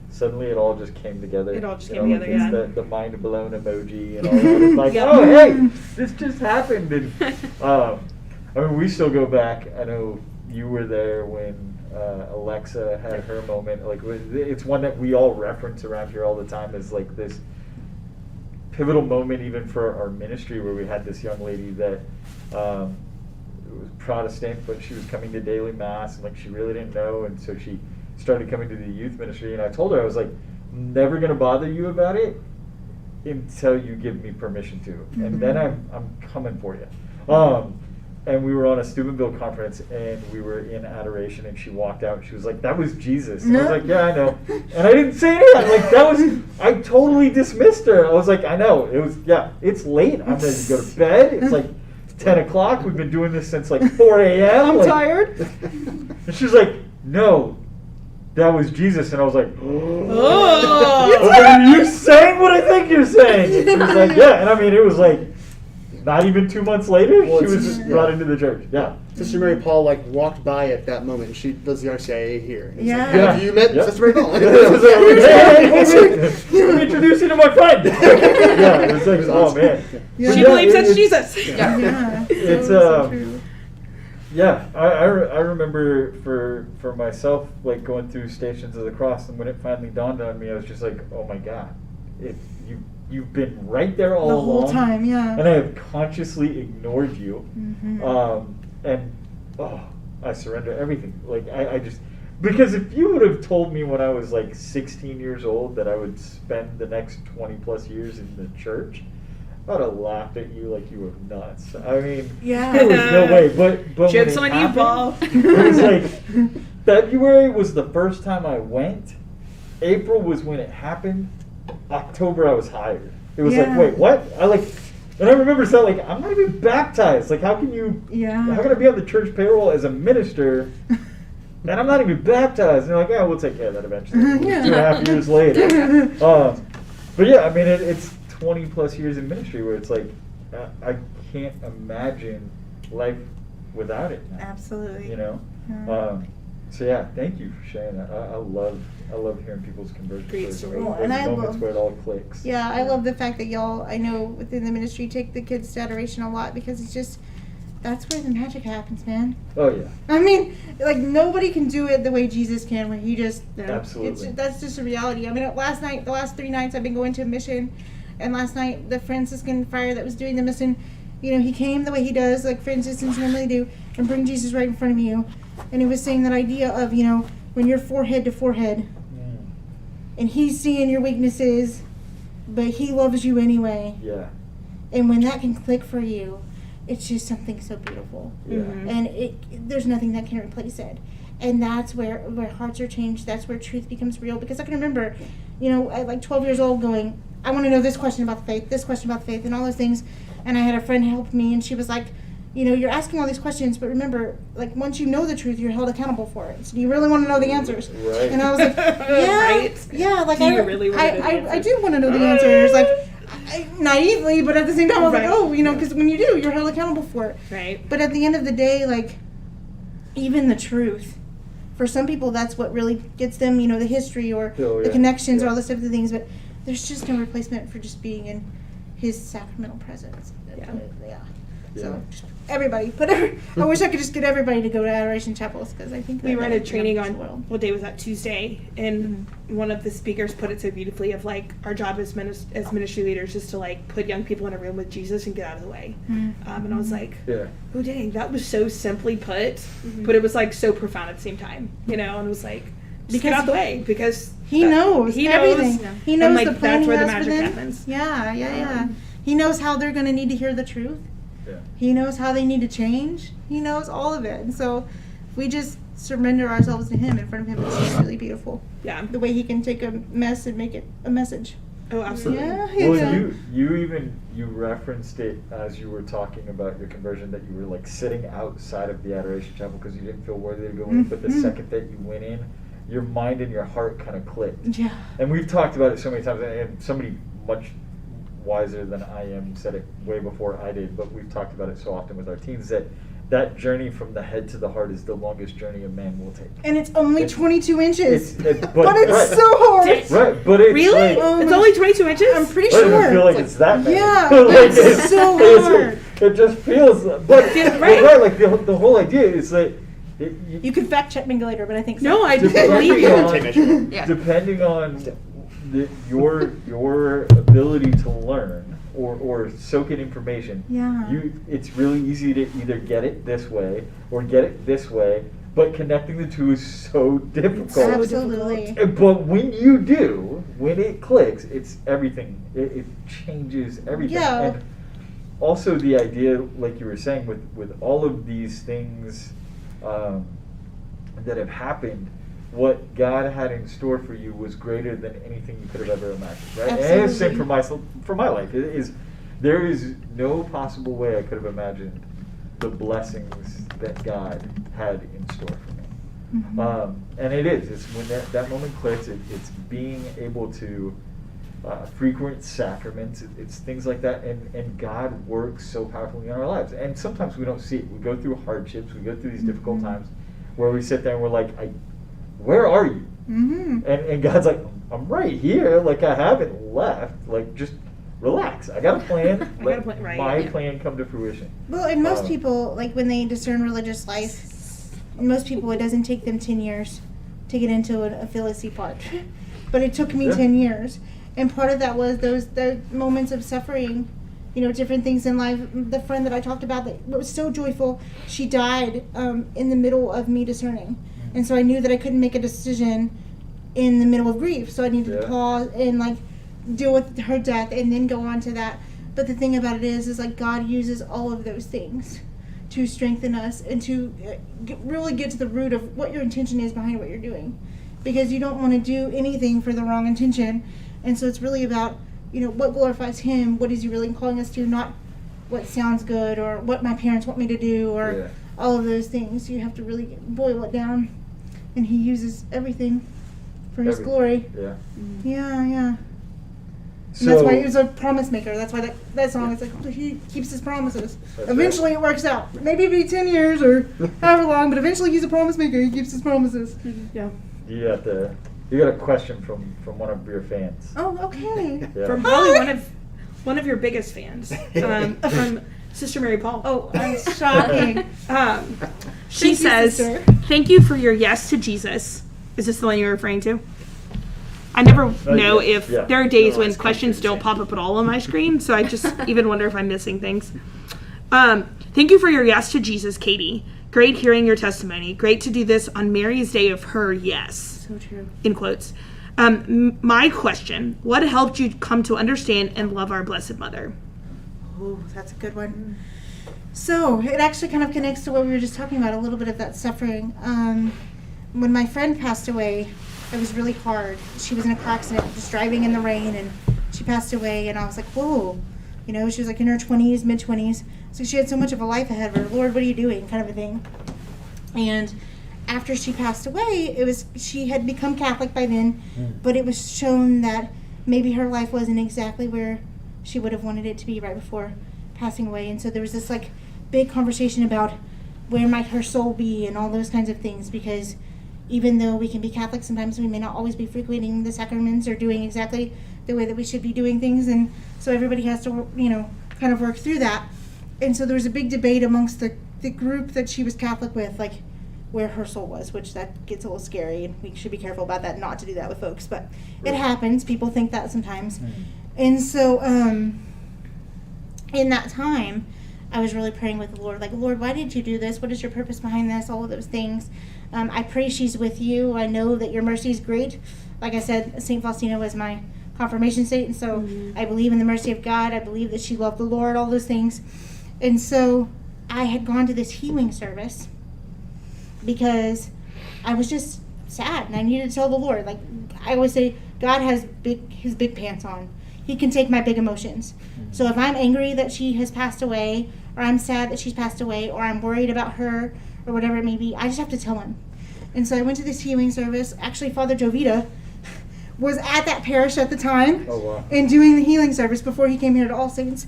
D: suddenly it all just came together.
B: It all just came together,
D: it's
B: yeah.
D: The mind blown emoji and all that. It's like,
B: Yep.
D: oh hey, this just happened. And we still go back. I know you were there when Alexa had her moment. Like, it's one that we all reference around here all the time. Is like this pivotal moment, even for our ministry, where we had this young lady that was Protestant, but she was coming to daily mass, and like she really didn't know, and so she started coming to the youth ministry. And I told her, I was like, I'm never gonna bother you about it until you give me permission to, and then I'm coming for you. And we were on a Steubenville conference, and we were in adoration, and she walked out, and she was like, that was Jesus. And I was like, yeah, I know. And I didn't say anything. Like, I totally dismissed her. I was like, I know. It's late. I'm ready to go to bed. It's like 10 o'clock. We've been doing this since like 4 a.m.
E: I'm
D: like,
E: tired.
D: And she's like, no, that was Jesus. And I was like,
B: Oh.
D: are you saying what I think you're saying? And she was like, yeah. And I mean, it was like, not even 2 months later,
C: Well,
D: she
C: it's
D: was
C: just-
D: brought into the church. Yeah.
C: Sister Mary Paul like walked by at that moment. She does the RCIA here. It's
E: Yeah.
C: Like, have you met
D: Yep.
C: Sister Mary Paul?
D: It was like, hey, let me introduce you to my friend. Yeah, it was like, oh
C: awesome.
D: man.
E: Yeah.
D: But
B: She
D: yeah,
B: believes that's
D: it's-
B: Jesus.
F: Yeah.
E: Yeah.
D: It's,
E: so
D: um,
E: true.
D: Yeah, I remember for myself, like going through Stations of the Cross, and when it finally dawned on me, I was just like, oh my God, you've been right there all
E: The
D: along.
E: whole time, yeah.
D: And I have consciously ignored you.
E: Mhm.
D: And I surrender everything. Like I just, because if you would have told me when I was like 16 years old that I would spend the next 20 plus years in the church, I would have laughed at you like you were nuts. I mean,
E: Yeah.
D: there was no way. But when
B: Joke's
D: it
B: on you,
D: happened,
B: Paul.
D: it was like February was the first time I went. April was when it happened. October I was hired. It was
E: Yeah.
D: like, wait, what? And I remember saying, like, I'm not even baptized. Like, how can
E: Yeah.
D: I be on the church payroll as a minister and I'm not even baptized? And they're like, yeah, we'll take care of that eventually.
E: Yeah.
D: 2.5 years later. But yeah, I mean, it's 20 plus years in ministry where it's like, I can't imagine life without it now.
E: Absolutely.
D: You know?
E: Yeah.
D: So yeah, thank you for sharing that. I love hearing people's conversion
B: Great
D: stories.
B: story.
E: Well,
D: Those
E: and I
D: moments
E: love-
D: where it all clicks.
E: Yeah, I love the fact that y'all, I know within the ministry, take the kids to adoration a lot because it's just, that's where the magic happens, man.
D: Oh yeah.
E: I mean, like, nobody can do it the way Jesus can, where he just,
D: Absolutely.
E: that's just a reality. I mean, the last 3 nights I've been going to a mission, and last night, the Franciscan friar that was doing the mission, you know, he came the way he does, like Franciscans normally do, and bring Jesus right in front of you. And he was saying that idea of, you know, when you're forehead to forehead, and he's seeing your weaknesses, but he loves you anyway.
D: Yeah.
E: And when that can click for you, it's just something so beautiful.
D: Yeah.
B: Mhm.
E: And there's nothing that can replace it. And that's where hearts are changed. That's where truth becomes real. Because I can remember, you know, at like 12 years old going, I want to know this question about the faith, this question about the faith, and all those things. And I had a friend help me, and she was like, you know, you're asking all these questions, but remember, like, once you know the truth, you're held accountable for it. So do you really want to know the answers?
D: Right.
E: And I was like, yeah,
B: Right.
E: yeah, like
B: Do you really wanna know the
E: I
B: answers?
E: do want to know the answers, like, naively, but at the same time, I was
B: Right.
E: like, oh, you know, because when you do, you're held accountable for it.
B: Right.
E: But at the end of the day, like, even the truth, for some people, that's what really gets them, you know, the history or
D: Oh,
E: the
D: yeah.
E: connections or
D: Yeah.
E: all those types of things. But there's just no replacement for just being in his sacramental presence.
B: Yeah.
E: Yeah.
D: Yeah.
E: So, just everybody, I wish I could just get everybody to go to Adoration Chapels because I think
B: We
E: that
B: ran
E: that
B: a
E: would
B: training
E: change
B: on
E: the world.
B: what day was that? Tuesday, and one of the speakers put it so beautifully of like our job as ministry leaders is to like put young people in a room with Jesus and get out of the way. And I was like,
D: Yeah.
B: oh dang, that was so simply put, but it was like so profound at the same time, you know. And it was like, just get
E: Because
B: out of the way because
E: He knows
B: he
E: everything.
B: knows,
E: He knows
B: and like
E: the plan
B: that's where
E: he
B: the
E: has for
B: magic
E: them.
B: happens.
E: Yeah. He knows how they're going to need to hear the truth.
D: Yeah.
E: He knows how they need to change. He knows all of it. And so if we just surrender ourselves to him in front of him, it's just really beautiful.
B: Yeah.
E: The way he can take a mess and make it a message.
B: Oh, absolutely.
E: Yeah.
D: Well,
E: Yeah.
D: you referenced it as you were talking about your conversion, that you were like sitting outside of the Adoration Chapel because you didn't feel worthy to go in. But the
E: Mhm.
D: second that you went in, your mind and your heart kind of clicked.
E: Yeah.
D: And we've talked about it so many times, and somebody much wiser than I am said it way before I did, but we've talked about it so often with our teens that journey from the head to the heart is the longest journey a man will take.
E: And it's only 22 inches.
D: But
E: it's
D: right.
E: so hard.
D: Right, but it's
B: Really?
D: like,
E: Oh
B: It's
E: my-
B: only 22 inches?
E: I'm pretty
D: I don't feel
E: sure.
D: like it's that bad.
E: Yeah,
D: Like,
E: it's so hard.
D: It just feels, but
B: Yeah,
D: but
B: right.
D: right, like the whole idea is that
E: You can fact check me later, but I think so.
B: No, I just
D: Depending
B: believe you.
D: on-
C: Tape measure.
F: Yeah.
D: depending on your ability to learn or soak in information,
E: Yeah.
D: it's really easy to either get it this way or get it this way, but connecting the two is so difficult.
E: Absolutely.
D: But when you do, when it clicks, it's everything. It changes everything.
E: Yeah.
D: And also the idea, like you were saying, with all of these things that have happened, what God had in store for you was greater than anything you could have ever imagined, right? And it's the same for my life. There is no possible way I could have imagined the blessings that God had in store for me.
E: Mhm.
D: And it is. It's when that moment clicks. It's being able to frequent sacraments. It's things like that, and God works so powerfully in our lives. And sometimes we don't see it. We go through hardships. We go through these difficult times where we sit there and we're like, where are you? And God's like, I'm right here. Like, I haven't left. Like, just relax. I got a plan. Let my plan come to fruition.
E: Well, and most people, like, when they discern religious life, most people, it doesn't take them 10 years to get into a Philistine part. But it took me 10 years. And part of that was the moments of suffering, you know, different things in life. The friend that I talked about that was so joyful, she died in the middle of me discerning. And so I knew that I couldn't make a decision in the middle of grief. So I needed to pause and, like, deal with her death and then go on to that. But the thing about it is like, God uses all of those things to strengthen us and to really get to the root of what your intention is behind what you're doing. Because you don't want to do anything for the wrong intention. And so it's really about, you know, what glorifies Him, what is He really calling us to, not what sounds good or what my parents want me to do or all of those things. You have to really boil it down. And He uses everything for His glory. Yeah.
D: So,
E: and that's why He's a promise maker. That's why that song is like, He keeps His promises. Eventually it works out. Maybe it'll be 10 years or however long, but eventually He's a promise maker. He keeps His promises. Yeah.
D: You got a question from one of your fans.
E: Oh, okay.
B: From probably one of your biggest fans, from Sister Mary Paul.
E: Oh, I'm shocking.
B: She says, "Thank you for your yes to Jesus." Is this the one you're referring to? I never know if there are days when questions don't pop up at all on my screen, so I just even wonder if I'm missing things. Thank you for your yes to Jesus, Katie. Great hearing your testimony. Great to do this on Mary's day of her yes.
E: So true.
B: In quotes. My question, what helped you come to understand and love our Blessed Mother?
E: Oh, that's a good one. So it actually kind of connects to what we were just talking about, a little bit of that suffering. When my friend passed away, it was really hard. She was in a car accident, just driving in the rain, and she passed away, and I was like, whoa. You know, she was like in her 20s, mid-20s. So she had so much of a life ahead of her. Lord, what are you doing? Kind of a thing. And after she passed away, she had become Catholic by then, but it was shown that maybe her life wasn't exactly where she would have wanted it to be right before passing away. And so there was this like big conversation about where might her soul be and all those kinds of things, because even though we can be Catholic, sometimes we may not always be frequenting the sacraments or doing exactly the way that we should be doing things. And so everybody has to, you know, kind of work through that. And so there was a big debate amongst the group that she was Catholic with, like where her soul was, which that gets a little scary, and we should be careful about that, not to do that with folks. But it happens. People think that sometimes. And so in that time, I was really praying with the Lord, like, Lord, why did you do this? What is your purpose behind this? All of those things. I pray she's with you. I know that your mercy is great. Like I said, St. Faustina was my confirmation saint, and so I believe in the mercy of God. I believe that she loved the Lord, all those things. And so I had gone to this healing service because I was just sad, and I needed to tell the Lord. Like I always say, God has his big pants on. He can take my big emotions. So if I'm angry that she has passed away, or I'm sad that she's passed away, or I'm worried about her, or whatever it may be, I just have to tell him. And so I went to this healing service. Actually, Father Jovita was at that parish at the time and doing the healing service before he came here to All Saints.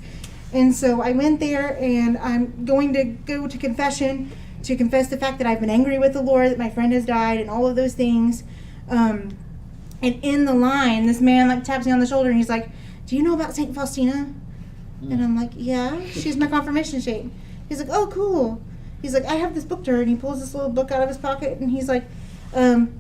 E: And so I went there, and I'm going to go to confession to confess the fact that I've been angry with the Lord, that my friend has died, and all of those things. And in the line, this man like taps me on the shoulder, and he's like, "Do you know about St. Faustina?" And I'm like, "Yeah, she's my confirmation saint." He's like, "Oh, cool." He's like, "I have this book to her," and he pulls this little book out of his pocket, and he's like,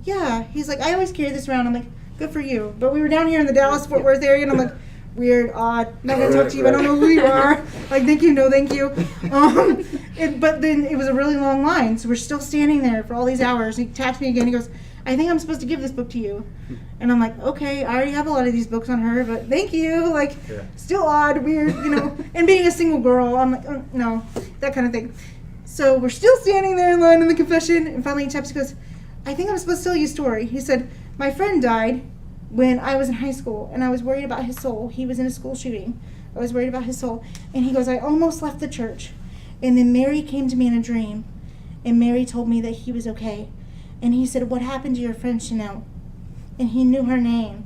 E: "Yeah." He's like, "I always carry this around." I'm like, "Good for you." But we were down here in the Dallas-Fort Worth area, and I'm like, weird, odd, not gonna talk to you, I don't know who you are. Like, thank you, no thank you. But then it was a really long line, so we're still standing there for all these hours. He taps me again, he goes, "I think I'm supposed to give this book to you." And I'm like, okay, I already have a lot of these books on her, but thank you. Like, still odd, weird, you know. And being a single girl, I'm like, oh, no, that kind of thing. So we're still standing there in line in the confession, and finally he taps, he goes, "I think I'm supposed to tell you a story." He said, "My friend died when I was in high school, and I was worried about his soul. He was in a school shooting. I was worried about his soul." And he goes, "I almost left the church. And then Mary came to me in a dream, and Mary told me that he was okay. And he said, 'What happened to your friend Chanel?' And he knew her name."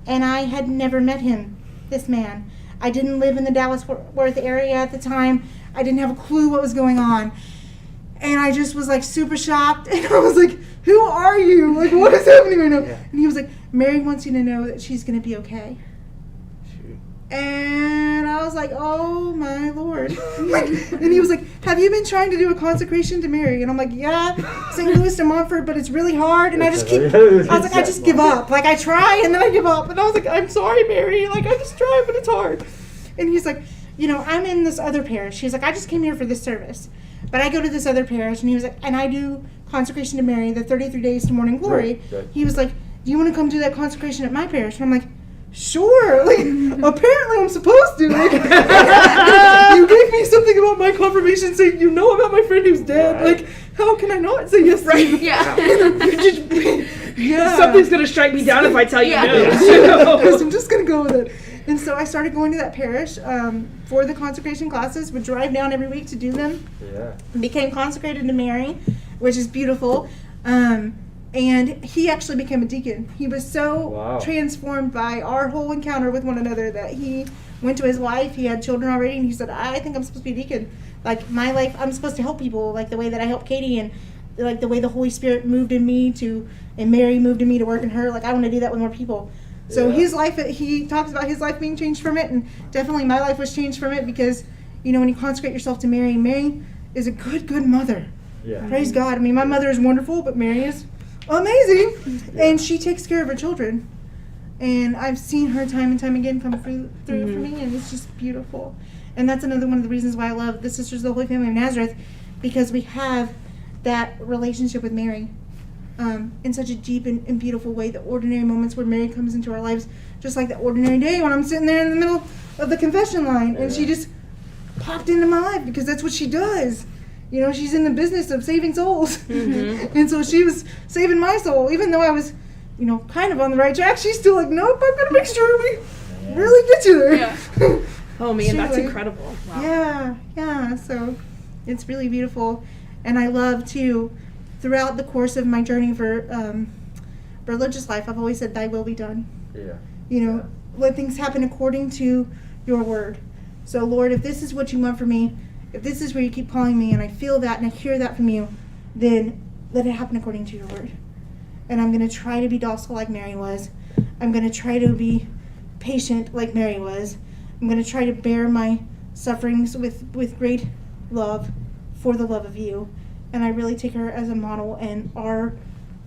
E: and I had never met him, this man. I didn't live in the Dallas-Fort Worth area at the time. I didn't have a clue what was going on. And I just was like super shocked. And I was like, who are you? Like, what is happening right now?
C: Yeah.
E: And he was like, Mary wants you to know that she's going to be okay.
C: Shoot.
E: And I was like, oh my Lord. And he was like, have you been trying to do a consecration to Mary? And I'm like, yeah, St. Louis to Montfort, but it's really hard. And I just keep, I was like, I just give up. Like, I try and then I give up. And I was like, I'm sorry, Mary. Like, I just try, but it's hard. And he's like, you know, I'm in this other parish. He's like, I just came here for this service. But I go to this other parish. And he was like, and I do consecration to Mary, the 33 days to morning glory.
D: Right.
E: He was like, do you want to come do that consecration at my parish? And I'm like, sure. Like, apparently I'm supposed to. Like, you gave me something about my confirmation saying you know about my friend who's dead.
D: Right.
E: Like, how can I not say yes?
B: Right.
F: Yeah.
E: Yeah.
B: Something's gonna strike me down if I tell you
F: Yeah.
B: no.
E: Because I'm just going to go with it. And so I started going to that parish for the consecration classes, would drive down every week to do them.
D: Yeah.
E: Became consecrated to Mary, which is beautiful. And he actually became a deacon. He was so
D: Wow.
E: transformed by our whole encounter with one another that he went to his wife. He had children already, and he said, I think I'm supposed to be a deacon. Like, my life, I'm supposed to help people, like the way that I help Katie, and like the way the Holy Spirit moved in me to, and Mary moved in me to work in her. Like, I want to do that with more people. So
D: Yeah.
E: his life, he talks about his life being changed from it, and definitely my life was changed from it because, you know, when you consecrate yourself to Mary, Mary is a good mother.
D: Yeah.
E: Praise God. I mean, my mother is wonderful, but Mary is amazing. And she takes care of her children. And I've seen her time and time again come through for me, and it's just beautiful. And that's another one of the reasons why I love the Sisters of the Holy Family of Nazareth, because we have that relationship with Mary in such a deep and beautiful way. The ordinary moments where Mary comes into our lives, just like that ordinary day when I'm sitting there in the middle of the confession line, and she just popped into my life because that's what she does. You know, she's in the business of saving souls. And so she was saving my soul, even though I was, you know, kind of on the right track. She's still like, nope, I'm going to make sure we really get you there.
F: Yeah.
B: Oh man,
E: She's
B: that's
E: like-
B: incredible. Wow.
E: Yeah, so it's really beautiful. And I love to, throughout the course of my journey for religious life, I've always said, thy will be done.
D: Yeah.
E: You know, let things happen according to your word. So Lord, if this is what you want for me, if this is where you keep calling me and I feel that and I hear that from you, then let it happen according to your word. And I'm going to try to be docile like Mary was. I'm going to try to be patient like Mary was. I'm going to try to bear my sufferings with great love for the love of you. And I really take her as a model, and our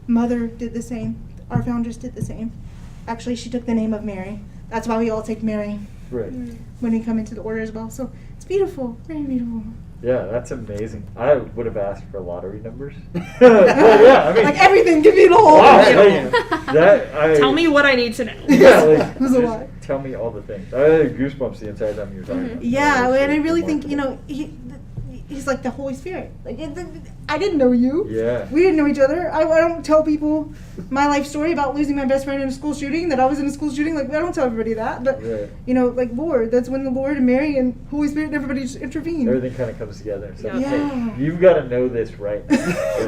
E: mother did the same. Our foundress did the same. Actually, she took the name of Mary. That's why we all take Mary
D: Right.
E: when we come into the order as well. So it's beautiful, very beautiful.
D: Yeah, that's amazing. I would have asked for lottery numbers. Well, yeah, I mean,
E: Like everything, give me it all.
D: wow,
B: Yeah.
D: Tell
B: Tell me what I need to know.
D: Yeah, like,
E: It was a
D: just
E: lot.
D: tell me all the things. I had goosebumps the entire time you were talking. About it.
E: Yeah,
D: That was
E: and I
D: so
E: really think, you
D: remarkable.
E: know, he's like the Holy Spirit. Like, I didn't know you.
D: Yeah.
E: We didn't know each other. I don't tell people my life story about losing my best friend in a school shooting, that I was in a school shooting. Like, I don't tell everybody that. But,
D: Right.
E: you know, like, Lord, that's when the Lord and Mary and Holy Spirit and everybody just intervene.
D: Everything kind of comes together. It's like,
E: Yeah.
D: hey, you've got to know this right now.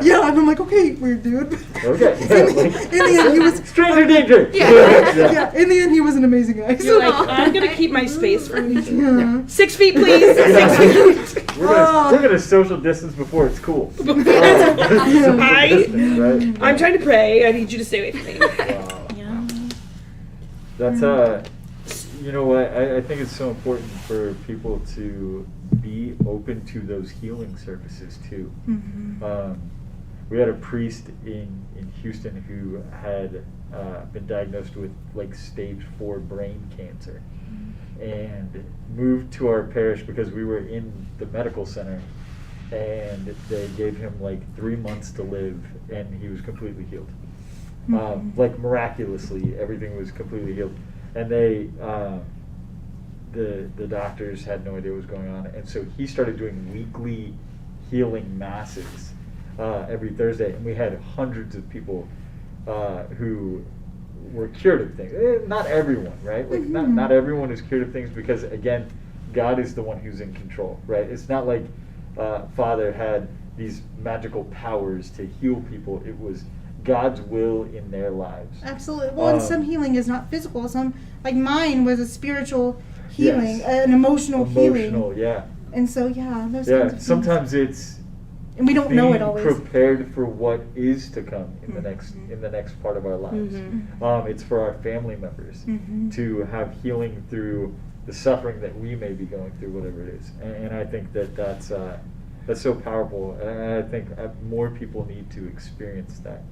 E: Yeah, and I'm like, okay, weird dude.
D: Okay.
E: In the end, he was
D: Stranger danger.
E: yeah, in the end, he was an amazing guy.
B: You're
E: So,
B: like, I'm gonna keep my space from you.
E: yeah.
B: 6 feet, please. 6 feet.
D: We're gonna social distance before it's cool. Social
B: I-
D: distance, right?
B: I'm trying to pray. I need you to stay away from me.
D: Wow.
E: Yeah.
D: That's you know what? I think it's so important for people to be open to those healing services too.
E: Mhm.
D: We had a priest in Houston who had been diagnosed with like stage 4 brain cancer, and moved to our parish because we were in the medical center, and they gave him like 3 months to live, and he was completely healed. Like miraculously, everything was completely healed, and they the doctors had no idea what was going on, and so he started doing weekly healing masses every Thursday, and we had hundreds of people who were cured of things. Not everyone, right? Like not everyone is cured of things, because again, God is the one who's in control, right? It's not like Father had these magical powers to heal people. It was God's will in their lives.
E: Absolutely. Well, and some healing is not physical. Some, like mine, was a spiritual healing,
D: Yes.
E: an emotional healing.
D: Emotional, yeah.
E: And so, yeah, those
D: Yeah,
E: kinds of
D: sometimes
E: things.
D: it's
E: And we don't know it
D: being
E: always.
D: prepared for what is to come in the next part of our lives. It's for our family members to have healing through the suffering that we may be going through, whatever it is. And I think that's so powerful. And I think more people need to experience that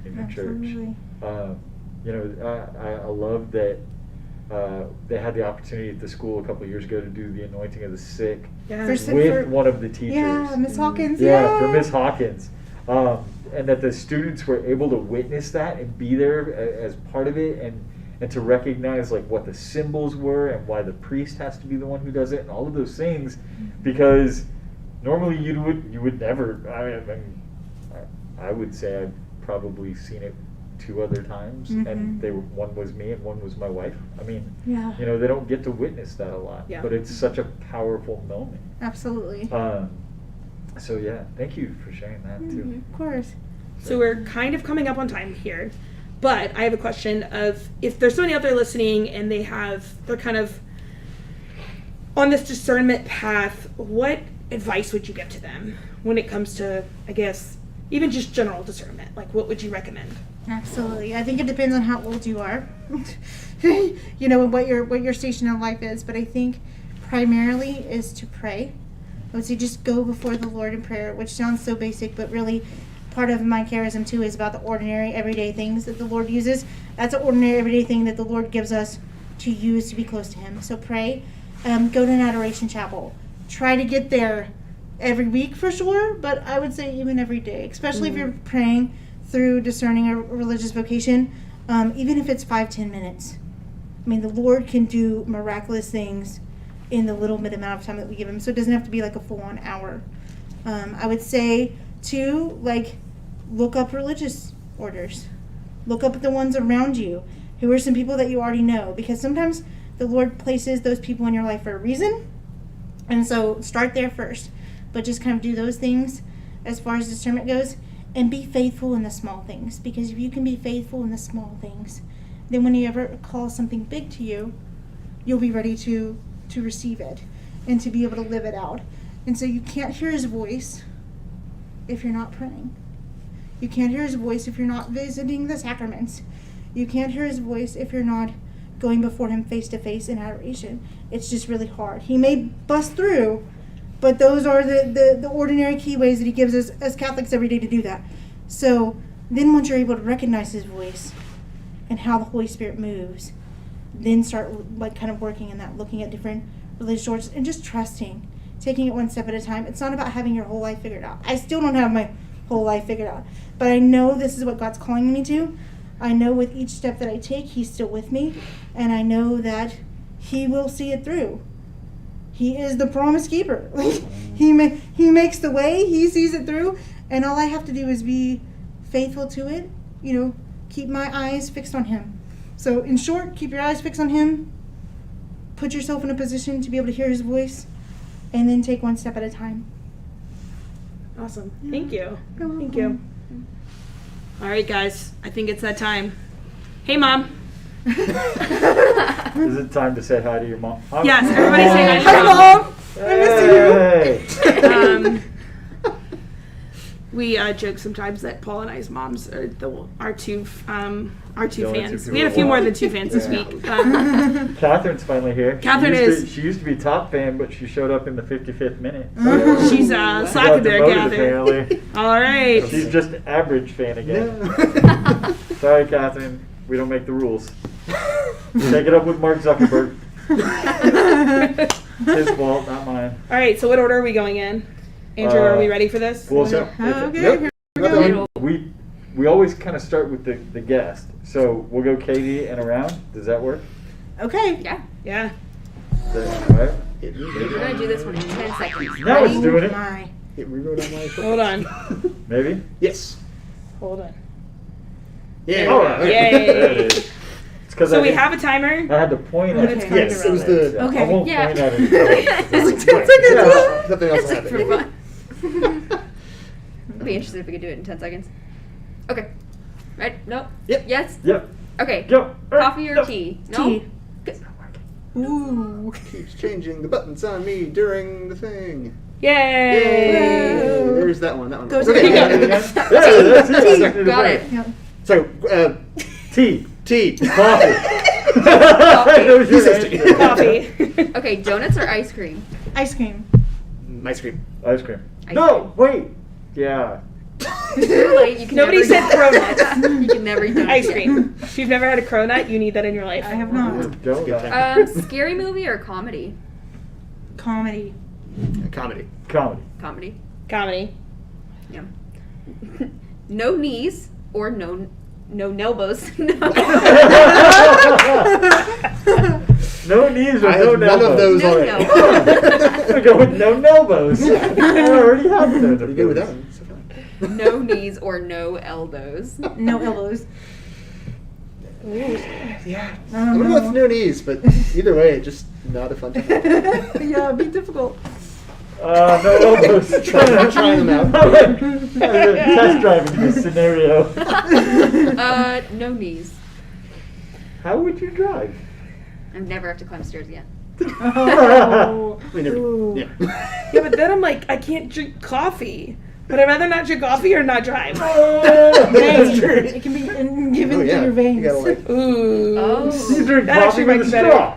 D: in the
E: Absolutely.
D: church. I love that they had the opportunity at the school a couple of years ago to do the anointing of the sick
B: Yeah.
D: with one of the teachers.
E: Yeah, Miss Hawkins.
D: Yeah, for Miss Hawkins. And that the students were able to witness that and be there as part of it, and to recognize like what the symbols were and why the priest has to be the one who does it and all of those things, because normally you would never. I would say I've probably seen it 2 other times, and one was me and one was my wife. I mean,
E: Yeah.
D: they don't get to witness that a lot,
B: Yeah.
D: but it's such a powerful moment.
E: Absolutely.
D: So yeah, thank you for sharing that too.
E: Of course.
B: So we're kind of coming up on time here, but I have a question of if there's somebody out there listening and they're kind of on this discernment path, what advice would you give to them when it comes to, I guess, even just general discernment? Like, what would you recommend?
E: Absolutely. I think it depends on how old you are. And what your station in life is. But I think primarily is to pray. I would say just go before the Lord in prayer, which sounds so basic, but really part of my charism too is about the ordinary, everyday things that the Lord uses. That's an ordinary, everyday thing that the Lord gives us to use to be close to Him. So pray. Go to an adoration chapel. Try to get there every week for sure, but I would say even every day, especially if you're praying through discerning a religious vocation, even if it's 5-10 minutes. I mean, the Lord can do miraculous things in the little bit amount of time that we give Him, so it doesn't have to be like a full-on hour. I would say too, like, look up religious orders. Look up at the ones around you. Who are some people that you already know? Because sometimes the Lord places those people in your life for a reason, and so start there first. But just kind of do those things as far as discernment goes, and be faithful in the small things. Because if you can be faithful in the small things, then when He ever calls something big to you, you'll be ready to receive it and to be able to live it out. And so you can't hear His voice if you're not praying. You can't hear His voice if you're not visiting the sacraments. You can't hear His voice if you're not going before Him face to face in adoration. It's just really hard. He may bust through, but those are the ordinary key ways that He gives us as Catholics every day to do that. So then once you're able to recognize His voice and how the Holy Spirit moves, then start like kind of working in that, looking at different religious orders and just trusting, taking it one step at a time. It's not about having your whole life figured out. I still don't have my whole life figured out, but I know this is what God's calling me to. I know with each step that I take, He's still with me, and I know that He will see it through. He is the promise keeper. He makes the way. He sees it through, and all I have to do is be faithful to it. Keep my eyes fixed on Him. So, in short, keep your eyes fixed on Him. Put yourself in a position to be able to hear His voice, and then take one step at a time.
B: Awesome. Thank you.
E: You're
B: Thank you.
E: welcome.
B: All right, guys. I think it's that time. Hey, Mom.
D: Is it time to say hi to your mom?
B: Yes, everybody say hi to
E: Hi,
B: your mom.
E: Mom. I miss you.
D: Hey!
B: We joke sometimes that Paul and I's moms are our two
D: only
B: fans.
D: two
B: We had a
D: people
B: few more
D: watch.
B: than 2 fans this
D: Yeah.
B: week.
D: Catherine's finally here.
B: Catherine
D: She used to be top fan, but she showed up in the 55th minute.
B: She's
D: She got
B: slacking there,
D: demoted,
B: Catherine.
D: apparently.
B: All right.
D: She's just an average fan again. Sorry, Catherine. We don't make the rules. Take it up with Mark Zuckerberg. It's his fault, not mine.
B: All right. So, what order are we going in? Andrew, are we ready for this?
D: Well,
C: So,
E: Okay,
C: yep.
E: here we go.
D: we always kind of start with the guest. So we'll go Katie and around. Does that work?
E: Okay.
F: Yeah.
B: Yeah.
D: All right.
C: Hit
F: We're
C: reroute.
F: gonna do this one in 10 seconds.
D: Now it's
E: Oh
D: doing it.
E: my.
C: Hit reroute on my equipment.
B: Hold on.
D: Maybe.
C: Yes.
B: Hold on.
C: Yeah.
D: All right.
B: Yay.
D: There it is. It's 'cause
B: So
D: I
B: we
D: didn't-
B: have a timer.
D: I had to point at
E: Okay.
D: it.
C: Yes, it was the.
D: I
E: Okay.
D: won't
F: Yeah.
D: point at it.
E: It's like 10
C: Yeah, nothing else
F: It's like for
C: happened.
F: fun. I'd be interested if we could do it in 10 seconds. Okay. Right? Nope.
C: Yep.
F: Yes?
D: Yep.
F: Okay.
D: Go.
F: Coffee or
D: No.
F: tea? No?
E: Tea.
F: Good.
E: Ooh.
C: Keeps changing the buttons on me during the thing.
B: Yay!
C: Yay! There's that one. That one.
E: Goes
C: Okay.
E: together.
D: Yeah, that's it.
F: Got it.
E: Yep.
C: So,
D: Tea.
C: tea.
D: Coffee.
C: He says tea.
B: Coffee.
F: Okay, donuts or ice cream?
E: Ice cream.
C: Ice cream.
D: Ice cream.
F: Ice
D: No, wait. Yeah.
F: Too late. You can
B: Nobody
F: never
B: said
F: eat
B: cronut.
F: You can never eat donuts
B: Ice
F: again.
B: cream. If you've never had a cronut, you need that in your life.
E: I have not.
D: Donut.
F: Scary movie or comedy?
E: Comedy.
C: Comedy.
D: Comedy.
F: Comedy.
B: Comedy.
F: Yeah. No knees or no elbows. No.
D: No knees or
C: I
D: no
C: have none of those
F: No
C: already.
F: elbows.
D: I'm gonna go with no elbows. I already have no
C: Pretty good with that one. So far.
F: No knees or no elbows.
E: No elbows.
C: Yeah.
E: I
C: I'm
E: don't
C: gonna go with
E: know.
C: no knees, but either way, just not a fun time.
E: Yeah, it'd be difficult.
D: No elbows.
C: Trying them out.
D: Test driving this scenario.
F: No knees.
D: How would you drive?
F: I've never have to climb stairs again.
E: Oh.
C: We never.
E: Ooh.
C: Yeah.
B: Yeah, but then I'm like, I can't drink coffee. Would I rather not drink coffee or not drive?
C: That's true.
E: It can be given
C: Oh, yeah.
E: through your veins.
C: You gotta like
B: Ooh.
F: Oh.
D: You drink
B: That
D: coffee
B: actually
D: with a
B: makes
D: straw.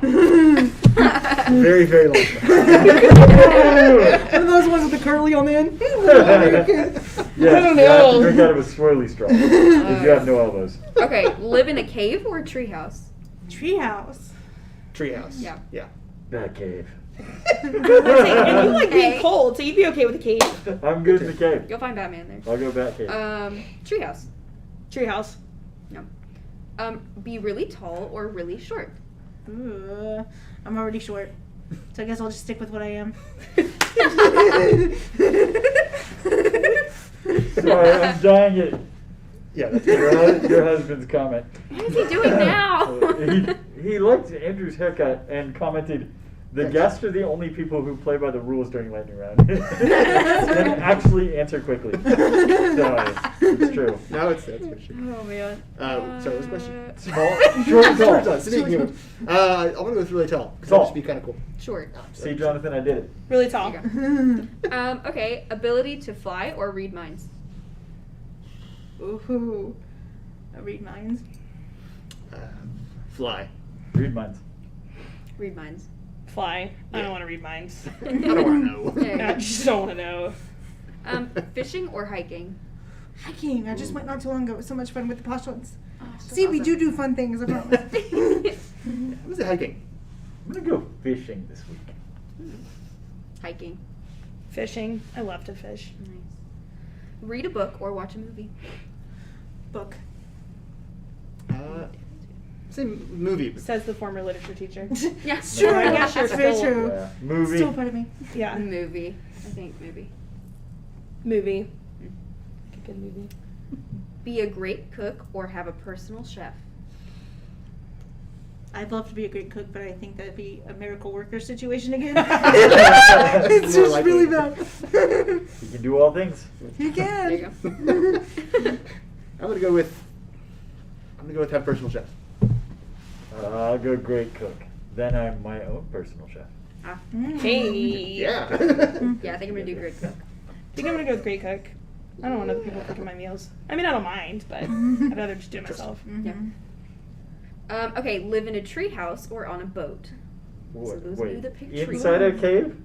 C: very, very long.
E: One of those ones with the curly on the end.
D: Yes,
B: I don't
D: you have to
B: know.
D: drink out of a swirly straw if you have no elbows.
F: Okay, live in a cave or a treehouse?
E: Treehouse.
C: Treehouse.
F: Yeah.
C: Yeah.
D: That cave.
B: And you like being
F: Okay.
B: cold, so you'd be okay with a cave.
D: I'm good in the cave.
F: You'll find Batman there.
D: I'll go back cave.
F: Treehouse.
B: Treehouse.
F: No. Be really tall or really short?
E: Ooh, I'm already short, so I guess I'll just stick with what I am.
D: Sorry, I'm dying it.
C: Yeah. That's
D: Your husband's comment.
F: What is he doing now?
D: He liked Andrew's haircut and commented, "The guests are the only people who play by the rules during lightning round." And actually answer quickly. So, it's true.
C: No, that's for sure.
F: Oh man.
C: Sorry, what's the question?
D: Small, short, and
C: Short,
D: tall.
C: speaking of, I want to go with really tall because
D: Tall.
C: that'd just be kind of cool.
F: Short.
D: See, Jonathan, I did it.
B: Really tall.
F: There you go. Okay, ability to fly or read minds?
E: Ooh, I read minds.
C: Fly.
D: Read minds.
F: Read minds.
B: Fly. I
C: Yeah.
B: don't want to read minds.
C: I don't want to know.
F: There you
B: I
F: go.
B: just don't want to know.
F: Fishing or hiking?
E: Hiking. I just went not too long ago. It was so much fun with the postulants.
F: Oh, so
E: See, we
F: awesome.
E: do fun things. I promise.
C: What's it hiking?
D: I'm gonna go fishing this week.
F: Hiking.
B: Fishing. I love to fish.
F: Nice. Read a book or watch a movie?
E: Book.
C: Same movie.
B: Says the former literature teacher.
F: Yeah.
E: Sure,
B: I
E: yeah,
B: guess you're
E: that's very
B: still-
E: true.
D: Yeah. Movie.
E: Still part of me.
B: Yeah.
F: Movie. I think movie.
B: Movie. Good movie.
F: Be a great cook or have a personal chef?
E: I'd love to be a great cook, but I think that'd be a miracle worker situation again.
C: More
E: It's just
C: likely.
E: really bad.
D: You can do all things.
E: You can.
F: There you go.
C: I'm gonna go with have personal chef.
D: I'll go great cook. Then I'm my own personal chef.
F: Ah.
B: Hey.
C: Yeah.
F: Yeah, I think I'm gonna do great cook.
B: I think I'm gonna go with great cook. I don't want other people cooking my meals. I mean, I don't mind, but I'd rather just do it myself.
F: Yeah. Okay, live in a tree house or on a boat? So those of you that pick tree.
D: Inside a cave?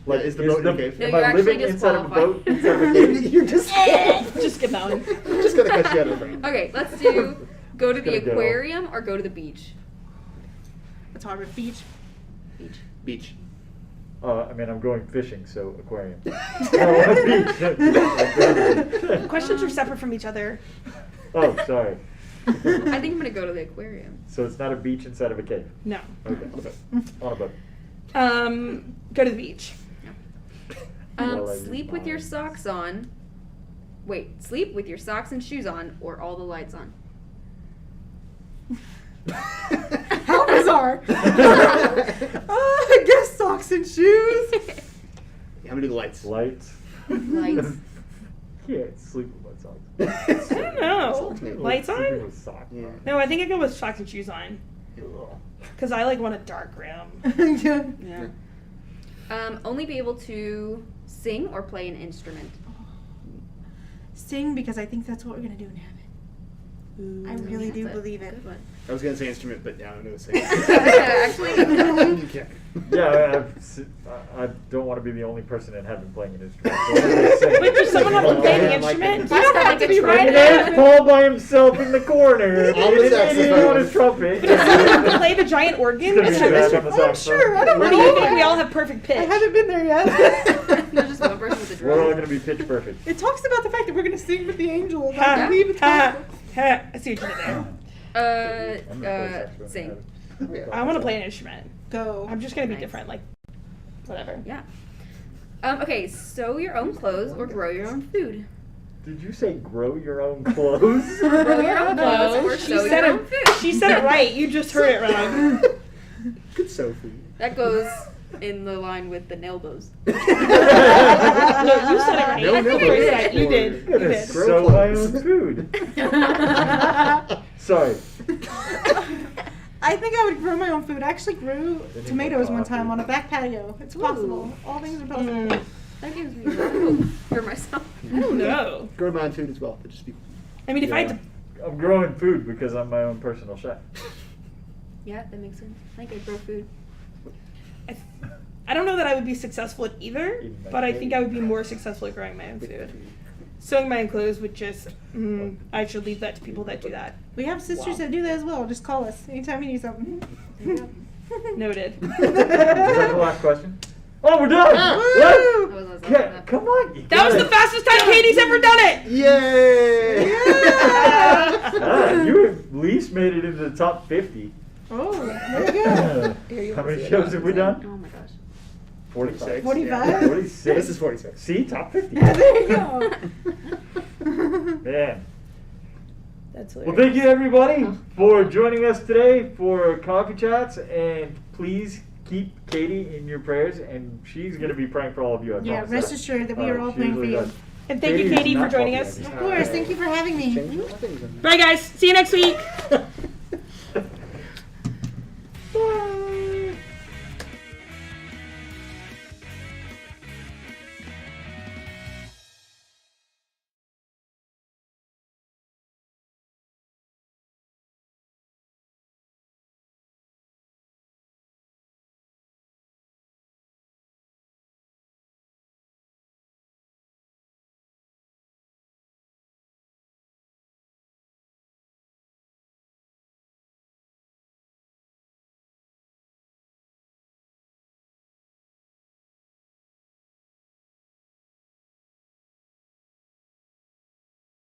C: Like, is the boat in a cave?
F: No,
D: Am
F: you're
D: I
F: actually
D: living inside of a
F: disqualified.
D: boat? Inside of a cave?
C: You're just
B: Just get that one.
C: just gonna cut you out of the frame.
F: Okay, let's do go to the
D: Gotta go.
F: aquarium or go to the beach?
E: It's hard with beach.
F: Beach.
C: Beach.
D: I mean, I'm going fishing, so aquarium. Oh, beach.
B: Questions are separate from each other.
D: Oh, sorry.
F: I think I'm gonna go to the aquarium.
D: So it's not a beach inside of a cave.
B: No.
D: Okay. On a boat.
B: Go to the beach.
D: Well, I
F: Sleep
D: did
F: with your
D: mine.
F: socks on. Wait, sleep with your socks and shoes on or all the lights on?
E: How bizarre. I guess socks and shoes.
C: Yeah, I'm gonna do the lights.
D: Lights.
F: Lights.
D: can't sleep with my socks.
B: I don't know. Lights
D: Sleeping
B: on?
D: with socks
C: Yeah.
D: on.
B: No, I think I go with socks and shoes on.
D: Ugh.
B: Because I like want a dark room.
E: Yeah.
B: Yeah.
F: Only be able to sing or play an instrument.
E: Sing, because I think that's what we're gonna do in heaven. I really do
F: That's a
E: believe it.
F: good one.
C: I was gonna say instrument, but now I know sing.
F: Actually,
C: You can't.
D: Yeah, I don't want to be the only person in heaven playing an instrument. So I'm gonna sing.
B: Wait, does someone have to play an
C: Yeah, like
B: instrument?
C: the-
B: You don't have to be right
D: There's
B: now.
D: Paul by himself in the corner.
C: On the
D: He's an idiot on a
C: saxophone.
D: trumpet.
B: Does someone have to play the giant organ?
D: He's gonna be back on the
E: I'm
D: saxophone.
E: sure. I don't
B: Or do
E: know.
B: you think we all have perfect pitch?
E: I haven't been there yet.
F: there's just one person with a
D: We're all
F: drum.
D: gonna be pitch perfect.
E: It talks about the fact that we're gonna sing with the angels. I
B: Ha,
E: believe it's
B: ha,
E: possible.
B: ha. I see what you did there.
D: I'm gonna play saxophone in
F: Sing.
D: heaven.
C: Yeah.
B: I want to play an instrument.
E: Go.
B: I'm just gonna be
F: Nice.
B: different, like whatever.
F: Yeah. Okay, sew your own clothes or grow your own food.
D: Did you say grow your own clothes?
F: Grow your own clothes or
B: She
F: sew
B: said
F: your
B: it.
F: own food.
B: She said it right. You just heard it wrong.
C: Good Sophie.
F: That goes in the line with the nail bows.
B: No, you said it right.
C: No,
B: I
C: no,
B: think I
C: no.
B: said it. You did. You
D: Gonna
B: did.
C: Grow
D: sew my
C: clothes.
D: own food. Sorry.
E: I think I would grow my own food. I actually grew
D: Then you
E: tomatoes
D: go
E: one
D: coffee.
E: time on a back patio. It's possible. All things are possible.
B: Mm,
F: That gives me a lot of hope for myself.
B: I don't know.
C: Grow my own food as well, but just be.
B: I mean, if I had to,
D: I'm growing food because I'm my own personal chef.
F: Yeah, that makes sense. I think I grow food.
B: I don't know that I would be successful at either,
D: Eating my
B: but I
D: food.
B: think I would be more successful at growing my own food. Sewing my own clothes would just, I should leave that to people that do that.
E: We have sisters that do that as well. Just call us anytime you need something.
B: Noted.
D: Is that the last question? Oh, we're done!
F: That
D: What?
F: was what I was
D: Yeah,
F: looking at.
D: come on! you
B: That was
D: got
B: the
D: it.
B: fastest time Katie's ever done it!
C: Yay!
D: Ah, you at least made it into the top 50.
E: Oh, there you go.
B: Here, you
D: How
B: wanna
D: many
B: see it?
D: shows have we done?
F: Oh my gosh.
D: 45.
E: 45?
D: 46.
C: This is 46.
D: See, top 50.
E: There you go.
D: Man.
B: That's
D: Well,
B: hilarious.
D: thank you everybody for joining us today for Coffee Chats, and please keep Katie in your prayers, and she's going to be praying for all of you. I
E: Yeah,
D: promise
E: rest
D: that.
E: assured that we are all
D: she
E: praying for
D: usually
E: you.
D: does.
B: And thank you,
D: Katie is
B: Katie, for
D: not
B: joining
D: coffee
B: us.
D: addict.
E: Of course. Thank you for having me.
C: Change all things in there.
B: Bye, guys. See you next week.